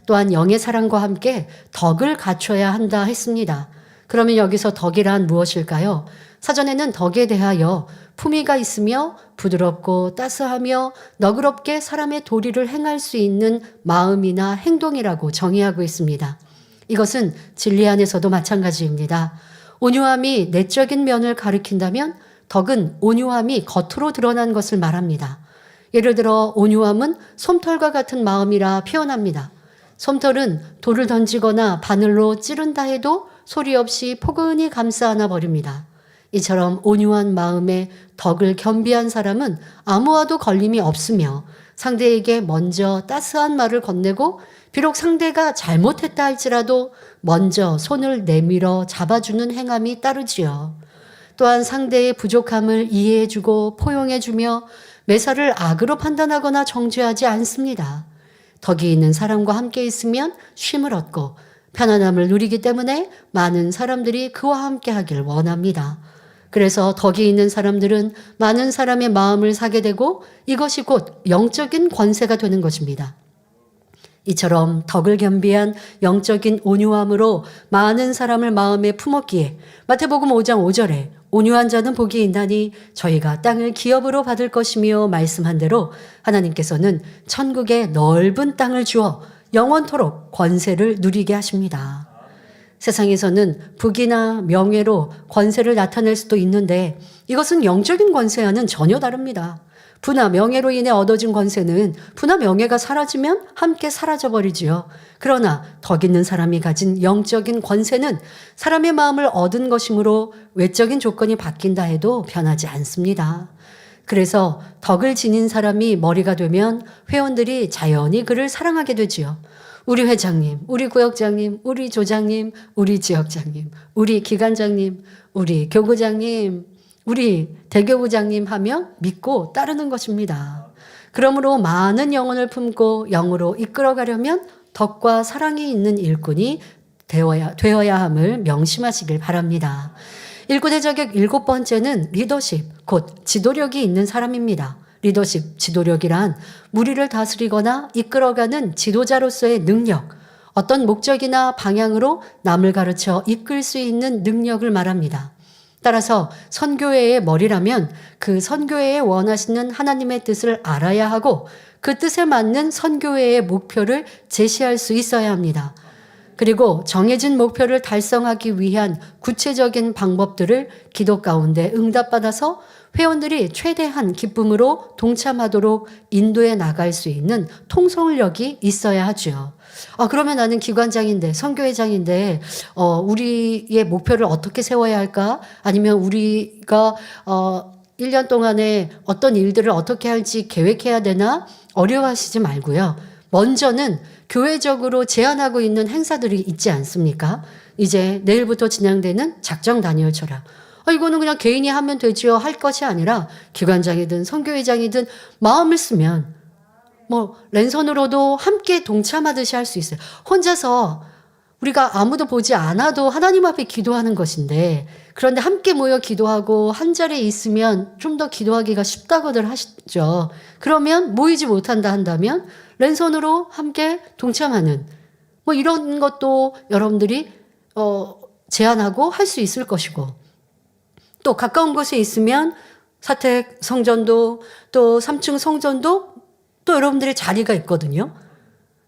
Speaker 2: 또한 영의 사랑과 함께 덕을 갖춰야 한다 했습니다. 그러면 여기서 덕이란 무엇일까요? 사전에는 덕에 대하여 품위가 있으며 부드럽고 따스하며 너그럽게 사람의 도리를 행할 수 있는 마음이나 행동이라고 정의하고 있습니다. 이것은 진리 안에서도 마찬가지입니다. 온유함이 내적인 면을 가리킨다면 덕은 온유함이 겉으로 드러난 것을 말합니다. 예를 들어 온유함은 솜털과 같은 마음이라 표현합니다. 솜털은 돌을 던지거나 바늘로 찌른다 해도 소리 없이 포근히 감싸 안아 버립니다. 이처럼 온유한 마음에 덕을 겸비한 사람은 아무와도 걸림이 없으며 상대에게 먼저 따스한 말을 건네고 비록 상대가 잘못했다 할지라도 먼저 손을 내밀어 잡아주는 행함이 따르지요. 또한 상대의 부족함을 이해해주고 포용해주며 매사를 악으로 판단하거나 정죄하지 않습니다. 덕이 있는 사람과 함께 있으면 쉼을 얻고 편안함을 누리기 때문에 많은 사람들이 그와 함께 하길 원합니다. 그래서 덕이 있는 사람들은 많은 사람의 마음을 사게 되고 이것이 곧 영적인 권세가 되는 것입니다. 이처럼 덕을 겸비한 영적인 온유함으로 많은 사람을 마음에 품었기에 마태복음 5장 5절에 온유한 자는 복이 있나니 저희가 땅을 기업으로 받을 것이며 말씀한 대로 하나님께서는 천국에 넓은 땅을 주어 영원토록 권세를 누리게 하십니다. 세상에서는 부귀나 명예로 권세를 나타낼 수도 있는데 이것은 영적인 권세와는 전혀 다릅니다. 부나 명예로 인해 얻어진 권세는 부나 명예가 사라지면 함께 사라져버리지요. 그러나 덕 있는 사람이 가진 영적인 권세는 사람의 마음을 얻은 것이므로 외적인 조건이 바뀐다 해도 변하지 않습니다. 그래서 덕을 지닌 사람이 머리가 되면 회원들이 자연히 그를 사랑하게 되지요. 우리 회장님, 우리 구역장님, 우리 조장님, 우리 지역장님, 우리 기관장님, 우리 교구장님, 우리 대교구장님 하며 믿고 따르는 것입니다. 그러므로 많은 영혼을 품고 영으로 이끌어가려면 덕과 사랑이 있는 일꾼이 되어야 함을 명심하시길 바랍니다. 일꾼의 자격 7번째는 리더십, 곧 지도력이 있는 사람입니다. 리더십, 지도력이란 무리를 다스리거나 이끌어가는 지도자로서의 능력, 어떤 목적이나 방향으로 남을 가르쳐 이끌 수 있는 능력을 말합니다. 따라서 선교회의 머리라면 그 선교회에 원하시는 하나님의 뜻을 알아야 하고 그 뜻에 맞는 선교회의 목표를 제시할 수 있어야 합니다. 그리고 정해진 목표를 달성하기 위한 구체적인 방법들을 기도 가운데 응답받아서 회원들이 최대한 기쁨으로 동참하도록 인도해 나갈 수 있는 통솔력이 있어야 하죠. 그러면 나는 기관장인데, 선교회장인데, 우리의 목표를 어떻게 세워야 할까? 아니면 우리가, 1년 동안에 어떤 일들을 어떻게 할지 계획해야 되나? 어려워하시지 말고요. 먼저는 교회적으로 제안하고 있는 행사들이 있지 않습니까? 이제 내일부터 진행되는 작정 다니엘 철학. 이거는 그냥 개인이 하면 되지요. 할 것이 아니라 기관장이든 선교회장이든 마음을 쓰면 랜선으로도 함께 동참하듯이 할 수 있어요. 혼자서 우리가 아무도 보지 않아도 하나님 앞에 기도하는 것인데, 그런데 함께 모여 기도하고 한 자리에 있으면 좀 더 기도하기가 쉽다고들 하시죠. 그러면 모이지 못한다 한다면 랜선으로 함께 동참하는 이런 것도 여러분들이 제안하고 할 수 있을 것이고, 또 가까운 곳에 있으면 사택 성전도 또 3층 성전도 또 여러분들의 자리가 있거든요.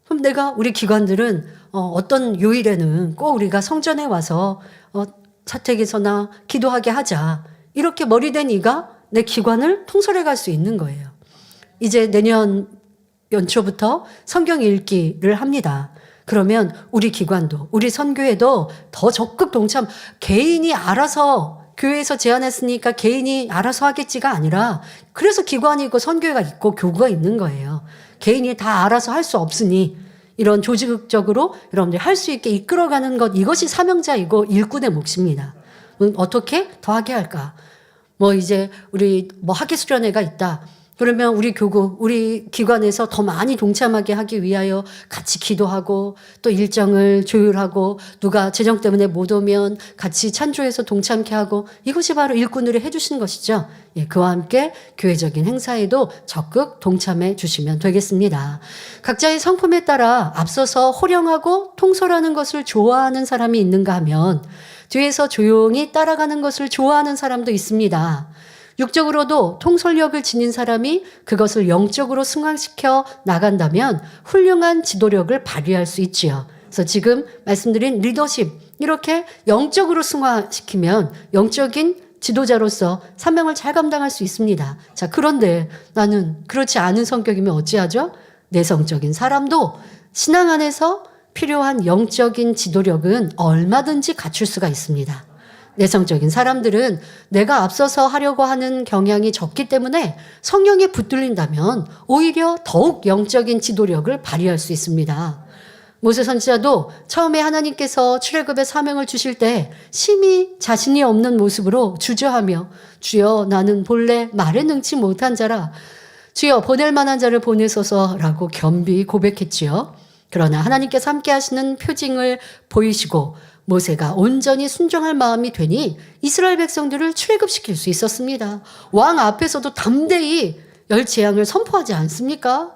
Speaker 2: 그럼 우리 기관들은 어떤 요일에는 꼭 우리가 성전에 와서 사택에서나 기도하게 하자. 이렇게 머리된 이가 내 기관을 통솔해 갈 수 있는 거예요. 이제 내년 연초부터 성경 읽기를 합니다. 그러면 우리 기관도, 우리 선교회도 더 적극 동참, 개인이 알아서 교회에서 제안했으니까 개인이 알아서 하겠지가 아니라, 그래서 기관이 있고 선교회가 있고 교구가 있는 거예요. 개인이 다 알아서 할 수 없으니 이런 조직적으로 여러분들이 할 수 있게 이끌어가는 것, 이것이 사명자이고 일꾼의 몫입니다. 어떻게 더하게 할까? 이제 우리 학예수련회가 있다. 그러면 우리 교구, 우리 기관에서 더 많이 동참하게 하기 위하여 같이 기도하고 또 일정을 조율하고, 누가 재정 때문에 못 오면 같이 찬조해서 동참케 하고, 이것이 바로 일꾼들이 해주시는 것이죠. 그와 함께 교회적인 행사에도 적극 동참해 주시면 되겠습니다. 각자의 성품에 따라 앞서서 호령하고 통솔하는 것을 좋아하는 사람이 있는가 하면 뒤에서 조용히 따라가는 것을 좋아하는 사람도 있습니다. 육적으로도 통솔력을 지닌 사람이 그것을 영적으로 승화시켜 나간다면 훌륭한 지도력을 발휘할 수 있지요. 그래서 지금 말씀드린 리더십, 이렇게 영적으로 승화시키면 영적인 지도자로서 사명을 잘 감당할 수 있습니다. 자, 그런데 나는 그렇지 않은 성격이면 어찌하죠? 내성적인 사람도 신앙 안에서 필요한 영적인 지도력은 얼마든지 갖출 수가 있습니다. 내성적인 사람들은 내가 앞서서 하려고 하는 경향이 적기 때문에 성령에 붙들린다면 오히려 더욱 영적인 지도력을 발휘할 수 있습니다. 모세 선지자도 처음에 하나님께서 출애굽의 사명을 주실 때 심히 자신이 없는 모습으로 주저하며, 주여 나는 본래 말에 능치 못한 자라, 주여 보낼 만한 자를 보내소서라고 겸비 고백했지요. 그러나 하나님께서 함께 하시는 표징을 보이시고 모세가 온전히 순종할 마음이 되니 이스라엘 백성들을 출애굽시킬 수 있었습니다. 왕 앞에서도 담대히 열 재앙을 선포하지 않습니까?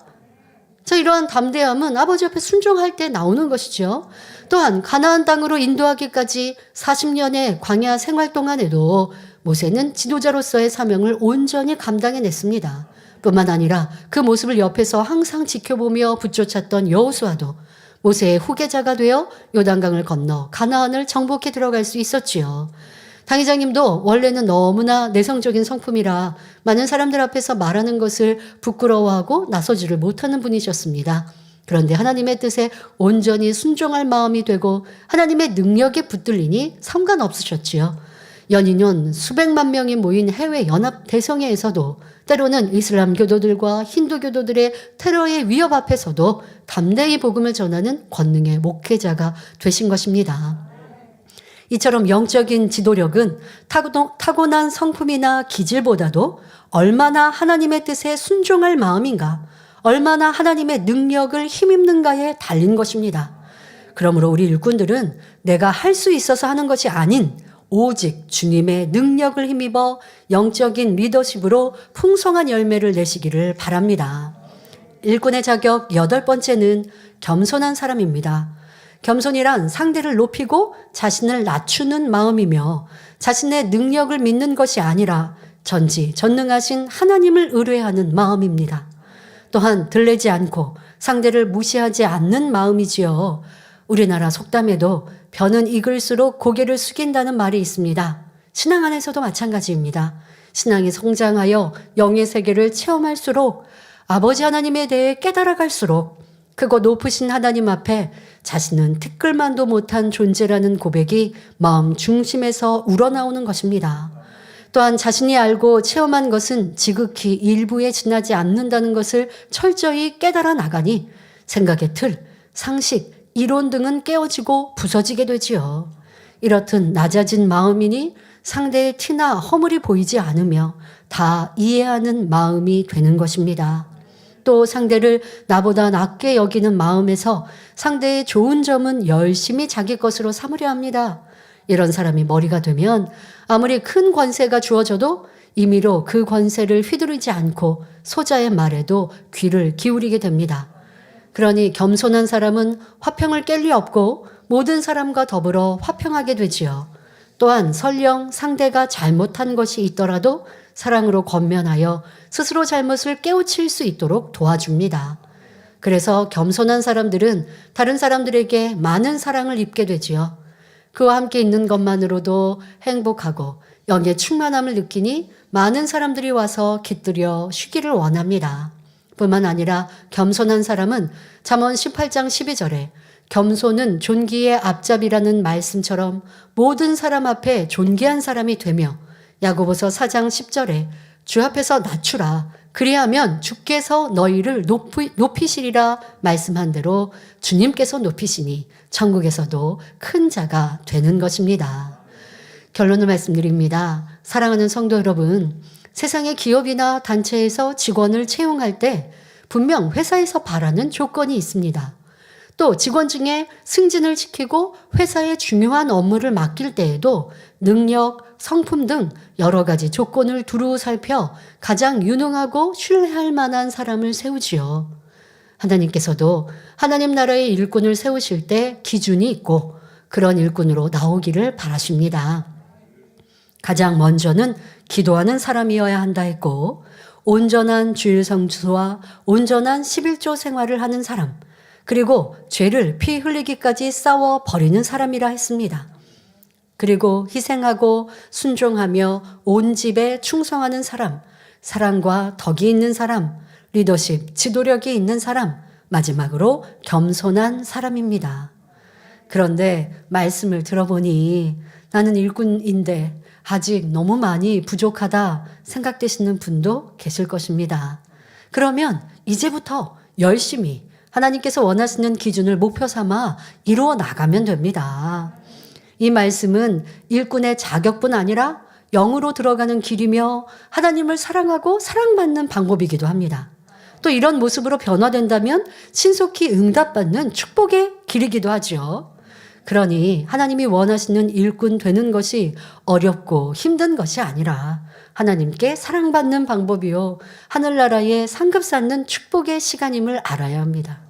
Speaker 2: 자, 이러한 담대함은 아버지 앞에 순종할 때 나오는 것이죠. 또한 가나안 땅으로 인도하기까지 40년의 광야 생활 동안에도 모세는 지도자로서의 사명을 온전히 감당해냈습니다. 뿐만 아니라 그 모습을 옆에서 항상 지켜보며 붙쫓았던 여호수아도 모세의 후계자가 되어 요단강을 건너 가나안을 정복해 들어갈 수 있었지요. 당 회장님도 원래는 너무나 내성적인 성품이라 많은 사람들 앞에서 말하는 것을 부끄러워하고 나서지를 못하는 분이셨습니다. 그런데 하나님의 뜻에 온전히 순종할 마음이 되고 하나님의 능력에 붙들리니 상관없으셨지요. 연인년 수백만 명이 모인 해외 연합 대성회에서도, 때로는 이슬람 교도들과 힌두 교도들의 테러의 위협 앞에서도 담대히 복음을 전하는 권능의 목회자가 되신 것입니다. 이처럼 영적인 지도력은 타고난 성품이나 기질보다도 얼마나 하나님의 뜻에 순종할 마음인가, 얼마나 하나님의 능력을 힘입는가에 달린 것입니다. 그러므로 우리 일꾼들은 내가 할 수 있어서 하는 것이 아닌 오직 주님의 능력을 힘입어 영적인 리더십으로 풍성한 열매를 내시기를 바랍니다. 일꾼의 자격 8번째는 겸손한 사람입니다. 겸손이란 상대를 높이고 자신을 낮추는 마음이며 자신의 능력을 믿는 것이 아니라 전지전능하신 하나님을 의뢰하는 마음입니다. 또한 들레지 않고 상대를 무시하지 않는 마음이지요. 우리나라 속담에도 벼는 익을수록 고개를 숙인다는 말이 있습니다. 신앙 안에서도 마찬가지입니다. 신앙이 성장하여 영의 세계를 체험할수록 아버지 하나님에 대해 깨달아갈수록 크고 높으신 하나님 앞에 자신은 티끌만도 못한 존재라는 고백이 마음 중심에서 우러나오는 것입니다. 또한 자신이 알고 체험한 것은 지극히 일부에 지나지 않는다는 것을 철저히 깨달아 나가니 생각의 틀, 상식, 이론 등은 깨어지고 부서지게 되지요. 이렇듯 낮아진 마음이니 상대의 티나 허물이 보이지 않으며 다 이해하는 마음이 되는 것입니다. 또 상대를 나보다 낮게 여기는 마음에서 상대의 좋은 점은 열심히 자기 것으로 삼으려 합니다. 이런 사람이 머리가 되면 아무리 큰 권세가 주어져도 임의로 그 권세를 휘두르지 않고 소자의 말에도 귀를 기울이게 됩니다. 그러니 겸손한 사람은 화평을 깰 리 없고 모든 사람과 더불어 화평하게 되지요. 또한 설령 상대가 잘못한 것이 있더라도 사랑으로 권면하여 스스로 잘못을 깨우칠 수 있도록 도와줍니다. 그래서 겸손한 사람들은 다른 사람들에게 많은 사랑을 입게 되지요. 그와 함께 있는 것만으로도 행복하고 영의 충만함을 느끼니 많은 사람들이 와서 깃들여 쉬기를 원합니다. 뿐만 아니라 겸손한 사람은 잠언 18장 12절에 겸손은 존귀의 앞잡이라는 말씀처럼 모든 사람 앞에 존귀한 사람이 되며 야고보서 4장 10절에 주 앞에서 낮추라 그리하면 주께서 너희를 높이시리라 말씀한 대로 주님께서 높이시니 천국에서도 큰 자가 되는 것입니다. 결론을 말씀드립니다. 사랑하는 성도 여러분, 세상의 기업이나 단체에서 직원을 채용할 때 분명 회사에서 바라는 조건이 있습니다. 또 직원 중에 승진을 시키고 회사의 중요한 업무를 맡길 때에도 능력, 성품 등 여러 가지 조건을 두루 살펴 가장 유능하고 신뢰할 만한 사람을 세우지요. 하나님께서도 하나님 나라의 일꾼을 세우실 때 기준이 있고 그런 일꾼으로 나오기를 바라십니다. 가장 먼저는 기도하는 사람이어야 한다 했고 온전한 주일 성수와 온전한 11조 생활을 하는 사람 그리고 죄를 피 흘리기까지 싸워 버리는 사람이라 했습니다. 그리고 희생하고 순종하며 온 집에 충성하는 사람, 사랑과 덕이 있는 사람, 리더십, 지도력이 있는 사람, 마지막으로 겸손한 사람입니다. 그런데 말씀을 들어보니 나는 일꾼인데 아직 너무 많이 부족하다 생각되시는 분도 계실 것입니다. 그러면 이제부터 열심히 하나님께서 원하시는 기준을 목표 삼아 이루어 나가면 됩니다. 이 말씀은 일꾼의 자격뿐 아니라 영으로 들어가는 길이며 하나님을 사랑하고 사랑받는 방법이기도 합니다. 또 이런 모습으로 변화된다면 신속히 응답받는 축복의 길이기도 하죠. 그러니 하나님이 원하시는 일꾼 되는 것이 어렵고 힘든 것이 아니라 하나님께 사랑받는 방법이요 하늘나라에 상급 쌓는 축복의 시간임을 알아야 합니다.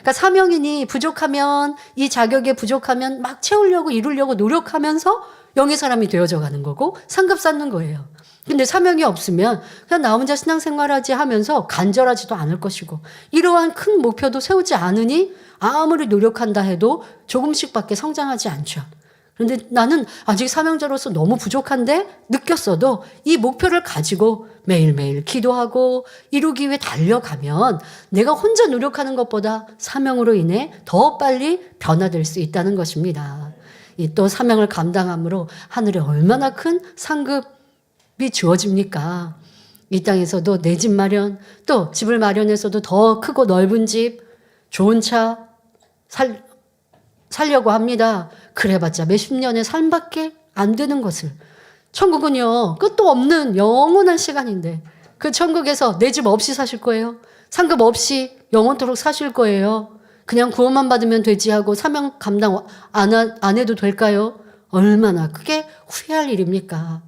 Speaker 2: 그러니까 사명인이 부족하면 이 자격에 부족하면 막 채우려고 이루려고 노력하면서 영의 사람이 되어져 가는 거고 상급 쌓는 거예요. 근데 사명이 없으면 그냥 나 혼자 신앙생활하지 하면서 간절하지도 않을 것이고 이러한 큰 목표도 세우지 않으니 아무리 노력한다 해도 조금씩밖에 성장하지 않죠. 그런데 나는 아직 사명자로서 너무 부족한데 느꼈어도 이 목표를 가지고 매일매일 기도하고 이루기 위해 달려가면 내가 혼자 노력하는 것보다 사명으로 인해 더 빨리 변화될 수 있다는 것입니다. 이 또 사명을 감당함으로 하늘에 얼마나 큰 상급이 주어집니까? 이 땅에서도 내 집 마련, 또 집을 마련해서도 더 크고 넓은 집, 좋은 차 살려고 합니다. 그래봤자 몇십 년의 삶밖에 안 되는 것을. 천국은요, 끝도 없는 영원한 시간인데 그 천국에서 내 집 없이 사실 거예요. 상급 없이 영원토록 사실 거예요. 그냥 구원만 받으면 되지 하고 사명 감당 안 해도 될까요? 얼마나 크게 후회할 일입니까?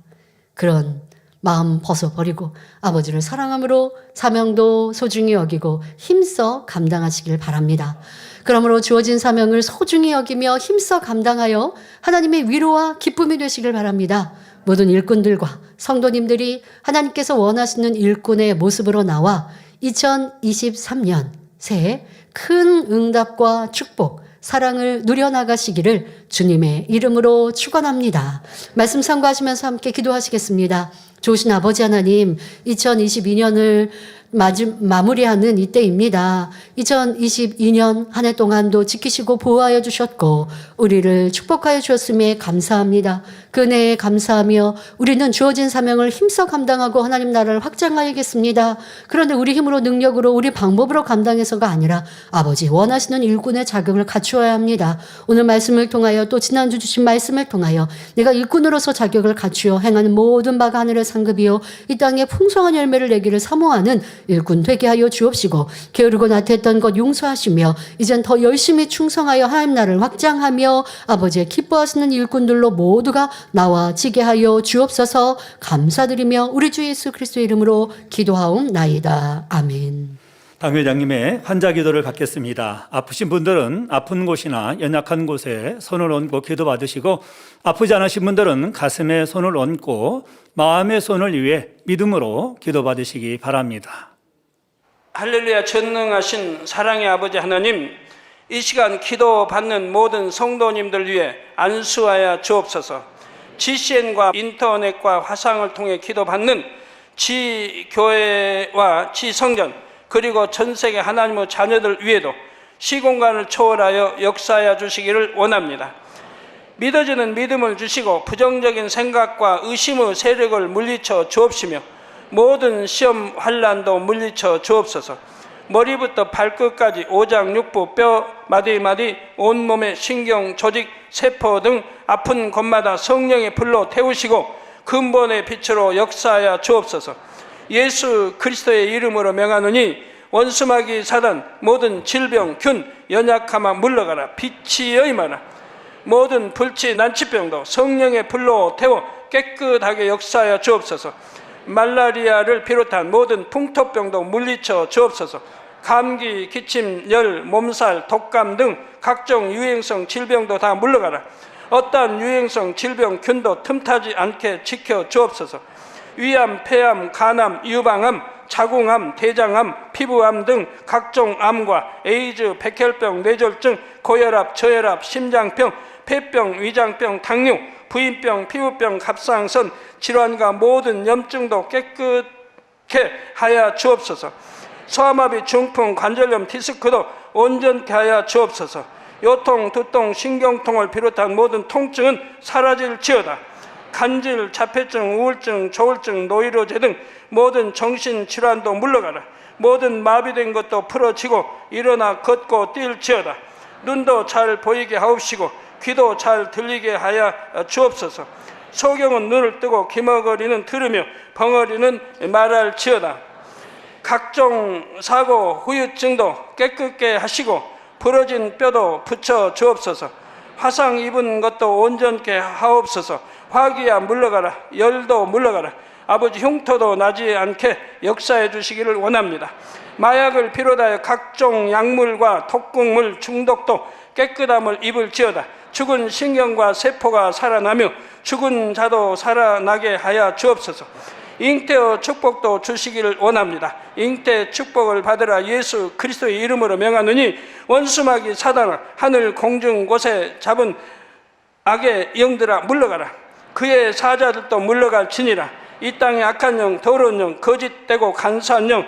Speaker 2: 그런 마음 벗어버리고 아버지를 사랑함으로 사명도 소중히 여기고 힘써 감당하시길 바랍니다. 그러므로 주어진 사명을 소중히 여기며 힘써 감당하여 하나님의 위로와 기쁨이 되시길 바랍니다. 모든 일꾼들과 성도님들이 하나님께서 원하시는 일꾼의 모습으로 나와 2023년 새해 큰 응답과 축복, 사랑을 누려나가시기를 주님의 이름으로 축원합니다. 말씀 참고하시면서 함께 기도하시겠습니다. 좋으신 아버지 하나님, 2022년을 마무리하는 이때입니다. 2022년 한 해 동안도 지키시고 보호하여 주셨고 우리를 축복하여 주셨음에 감사합니다. 그 은혜에 감사하며 우리는 주어진 사명을 힘써 감당하고 하나님 나라를 확장하야겠습니다. 그런데 우리 힘으로 능력으로 우리 방법으로 감당해서가 아니라 아버지 원하시는 일꾼의 자격을 갖추어야 합니다. 오늘 말씀을 통하여 또 지난주 주신 말씀을 통하여 내가 일꾼으로서 자격을 갖추어 행하는 모든 바가 하늘의 상급이요 이 땅에 풍성한 열매를 내기를 사모하는 일꾼 되게 하여 주옵시고 게으르고 나태했던 것 용서하시며 이젠 더 열심히 충성하여 하나님 나라를 확장하며 아버지의 기뻐하시는 일꾼들로 모두가 나와지게 하여 주옵소서. 감사드리며 우리 주 예수 그리스도의 이름으로 기도하옵나이다. 아멘.
Speaker 1: 당 회장님의 환자 기도를 받겠습니다. 아프신 분들은 아픈 곳이나 연약한 곳에 손을 얹고 기도 받으시고 아프지 않으신 분들은 가슴에 손을 얹고 마음의 손을 위해 믿음으로 기도 받으시기 바랍니다.
Speaker 3: 할렐루야. 전능하신 사랑의 아버지 하나님, 이 시간 기도 받는 모든 성도님들 위해 안수하여 주옵소서. GCN과 인터넷과 화상을 통해 기도 받는 지교회와 지성전 그리고 전 세계 하나님의 자녀들 위에도 시공간을 초월하여 역사하여 주시기를 원합니다. 믿어지는 믿음을 주시고 부정적인 생각과 의심의 세력을 물리쳐 주옵시며 모든 시험 환난도 물리쳐 주옵소서. 머리부터 발끝까지 오장육부 뼈 마디마디 온몸의 신경 조직 세포 등 아픈 곳마다 성령의 불로 태우시고 근본의 빛으로 역사하여 주옵소서. 예수 그리스도의 이름으로 명하노니 원수마귀 사단 모든 질병 균 연약함아 물러가라. 빛이 여임하라. 모든 불치 난치병도 성령의 불로 태워 깨끗하게 역사하여 주옵소서. 말라리아를 비롯한 모든 풍토병도 물리쳐 주옵소서. 감기, 기침, 열, 몸살, 독감 등 각종 유행성 질병도 다 물러가라. 어떠한 유행성 질병 균도 틈타지 않게 지켜 주옵소서. 위암, 폐암, 간암, 유방암, 자궁암, 대장암, 피부암 등 각종 암과 에이즈, 백혈병, 뇌졸중, 고혈압, 저혈압, 심장병, 폐병, 위장병, 당뇨, 부인병, 피부병, 갑상선 질환과 모든 염증도 깨끗게 하여 주옵소서. 소아마비, 중풍, 관절염, 디스크도 온전케 하여 주옵소서. 요통, 두통, 신경통을 비롯한 모든 통증은 사라질지어다. 간질, 자폐증, 우울증, 조울증, 노이로제 등 모든 정신질환도 물러가라. 모든 마비된 것도 풀어지고 일어나 걷고 뛸지어다. 눈도 잘 보이게 하옵시고 귀도 잘 들리게 하여 주옵소서. 소경은 눈을 뜨고 기머거리는 들으며 벙어리는 말할지어다. 각종 사고, 후유증도 깨끗게 하시고 부러진 뼈도 붙여 주옵소서. 화상 입은 것도 온전케 하옵소서. 화기야 물러가라. 열도 물러가라. 아버지 흉터도 나지 않게 역사해 주시기를 원합니다. 마약을 비롯하여 각종 약물과 독극물 중독도 깨끗함을 입을지어다. 죽은 신경과 세포가 살아나며 죽은 자도 살아나게 하여 주옵소서. 잉태의 축복도 주시기를 원합니다. 잉태 축복을 받으라. 예수 그리스도의 이름으로 명하노니 원수마귀 사단아 하늘 공중 곳에 잡은 악의 영들아 물러가라. 그의 사자들도 물러갈지니라. 이 땅의 악한 영, 더러운 영, 거짓되고 간사한 영,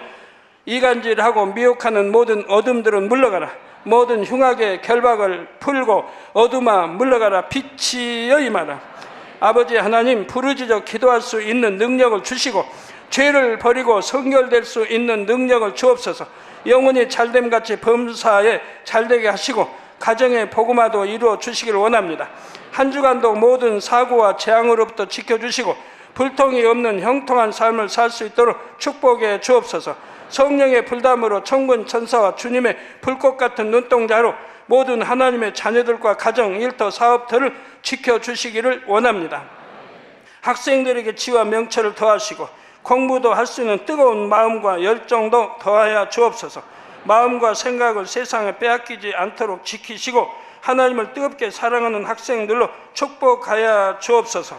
Speaker 3: 이간질하고 미혹하는 모든 어둠들은 물러가라. 모든 흉악의 결박을 풀고 어둠아 물러가라. 빛이 여임하라. 아버지 하나님, 부르짖어 기도할 수 있는 능력을 주시고 죄를 버리고 성결될 수 있는 능력을 주옵소서. 영혼이 잘됨같이 범사에 잘되게 하시고 가정의 복음화도 이루어 주시기를 원합니다. 한 주간도 모든 사고와 재앙으로부터 지켜주시고 불통이 없는 형통한 삶을 살 수 있도록 축복해 주옵소서. 성령의 불담으로 천군 천사와 주님의 불꽃 같은 눈동자로 모든 하나님의 자녀들과 가정, 일터, 사업터를 지켜주시기를 원합니다. 학생들에게 지와 명철을 더하시고 공부도 할 수 있는 뜨거운 마음과 열정도 더하여 주옵소서. 마음과 생각을 세상에 빼앗기지 않도록 지키시고 하나님을 뜨겁게 사랑하는 학생들로 축복하여 주옵소서.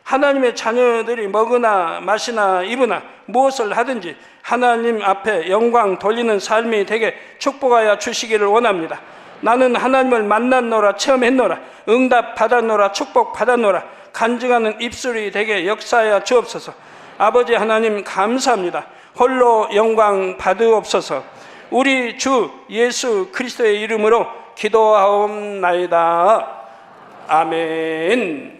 Speaker 3: 하나님의 자녀들이 먹으나 마시나 입으나 무엇을 하든지 하나님 앞에 영광 돌리는 삶이 되게 축복하여 주시기를 원합니다. 나는 하나님을 만났노라, 체험했노라, 응답 받았노라, 축복 받았노라, 간증하는 입술이 되게 역사하여 주옵소서. 아버지 하나님 감사합니다. 홀로 영광 받으옵소서. 우리 주 예수 그리스도의 이름으로 기도하옵나이다. 아멘.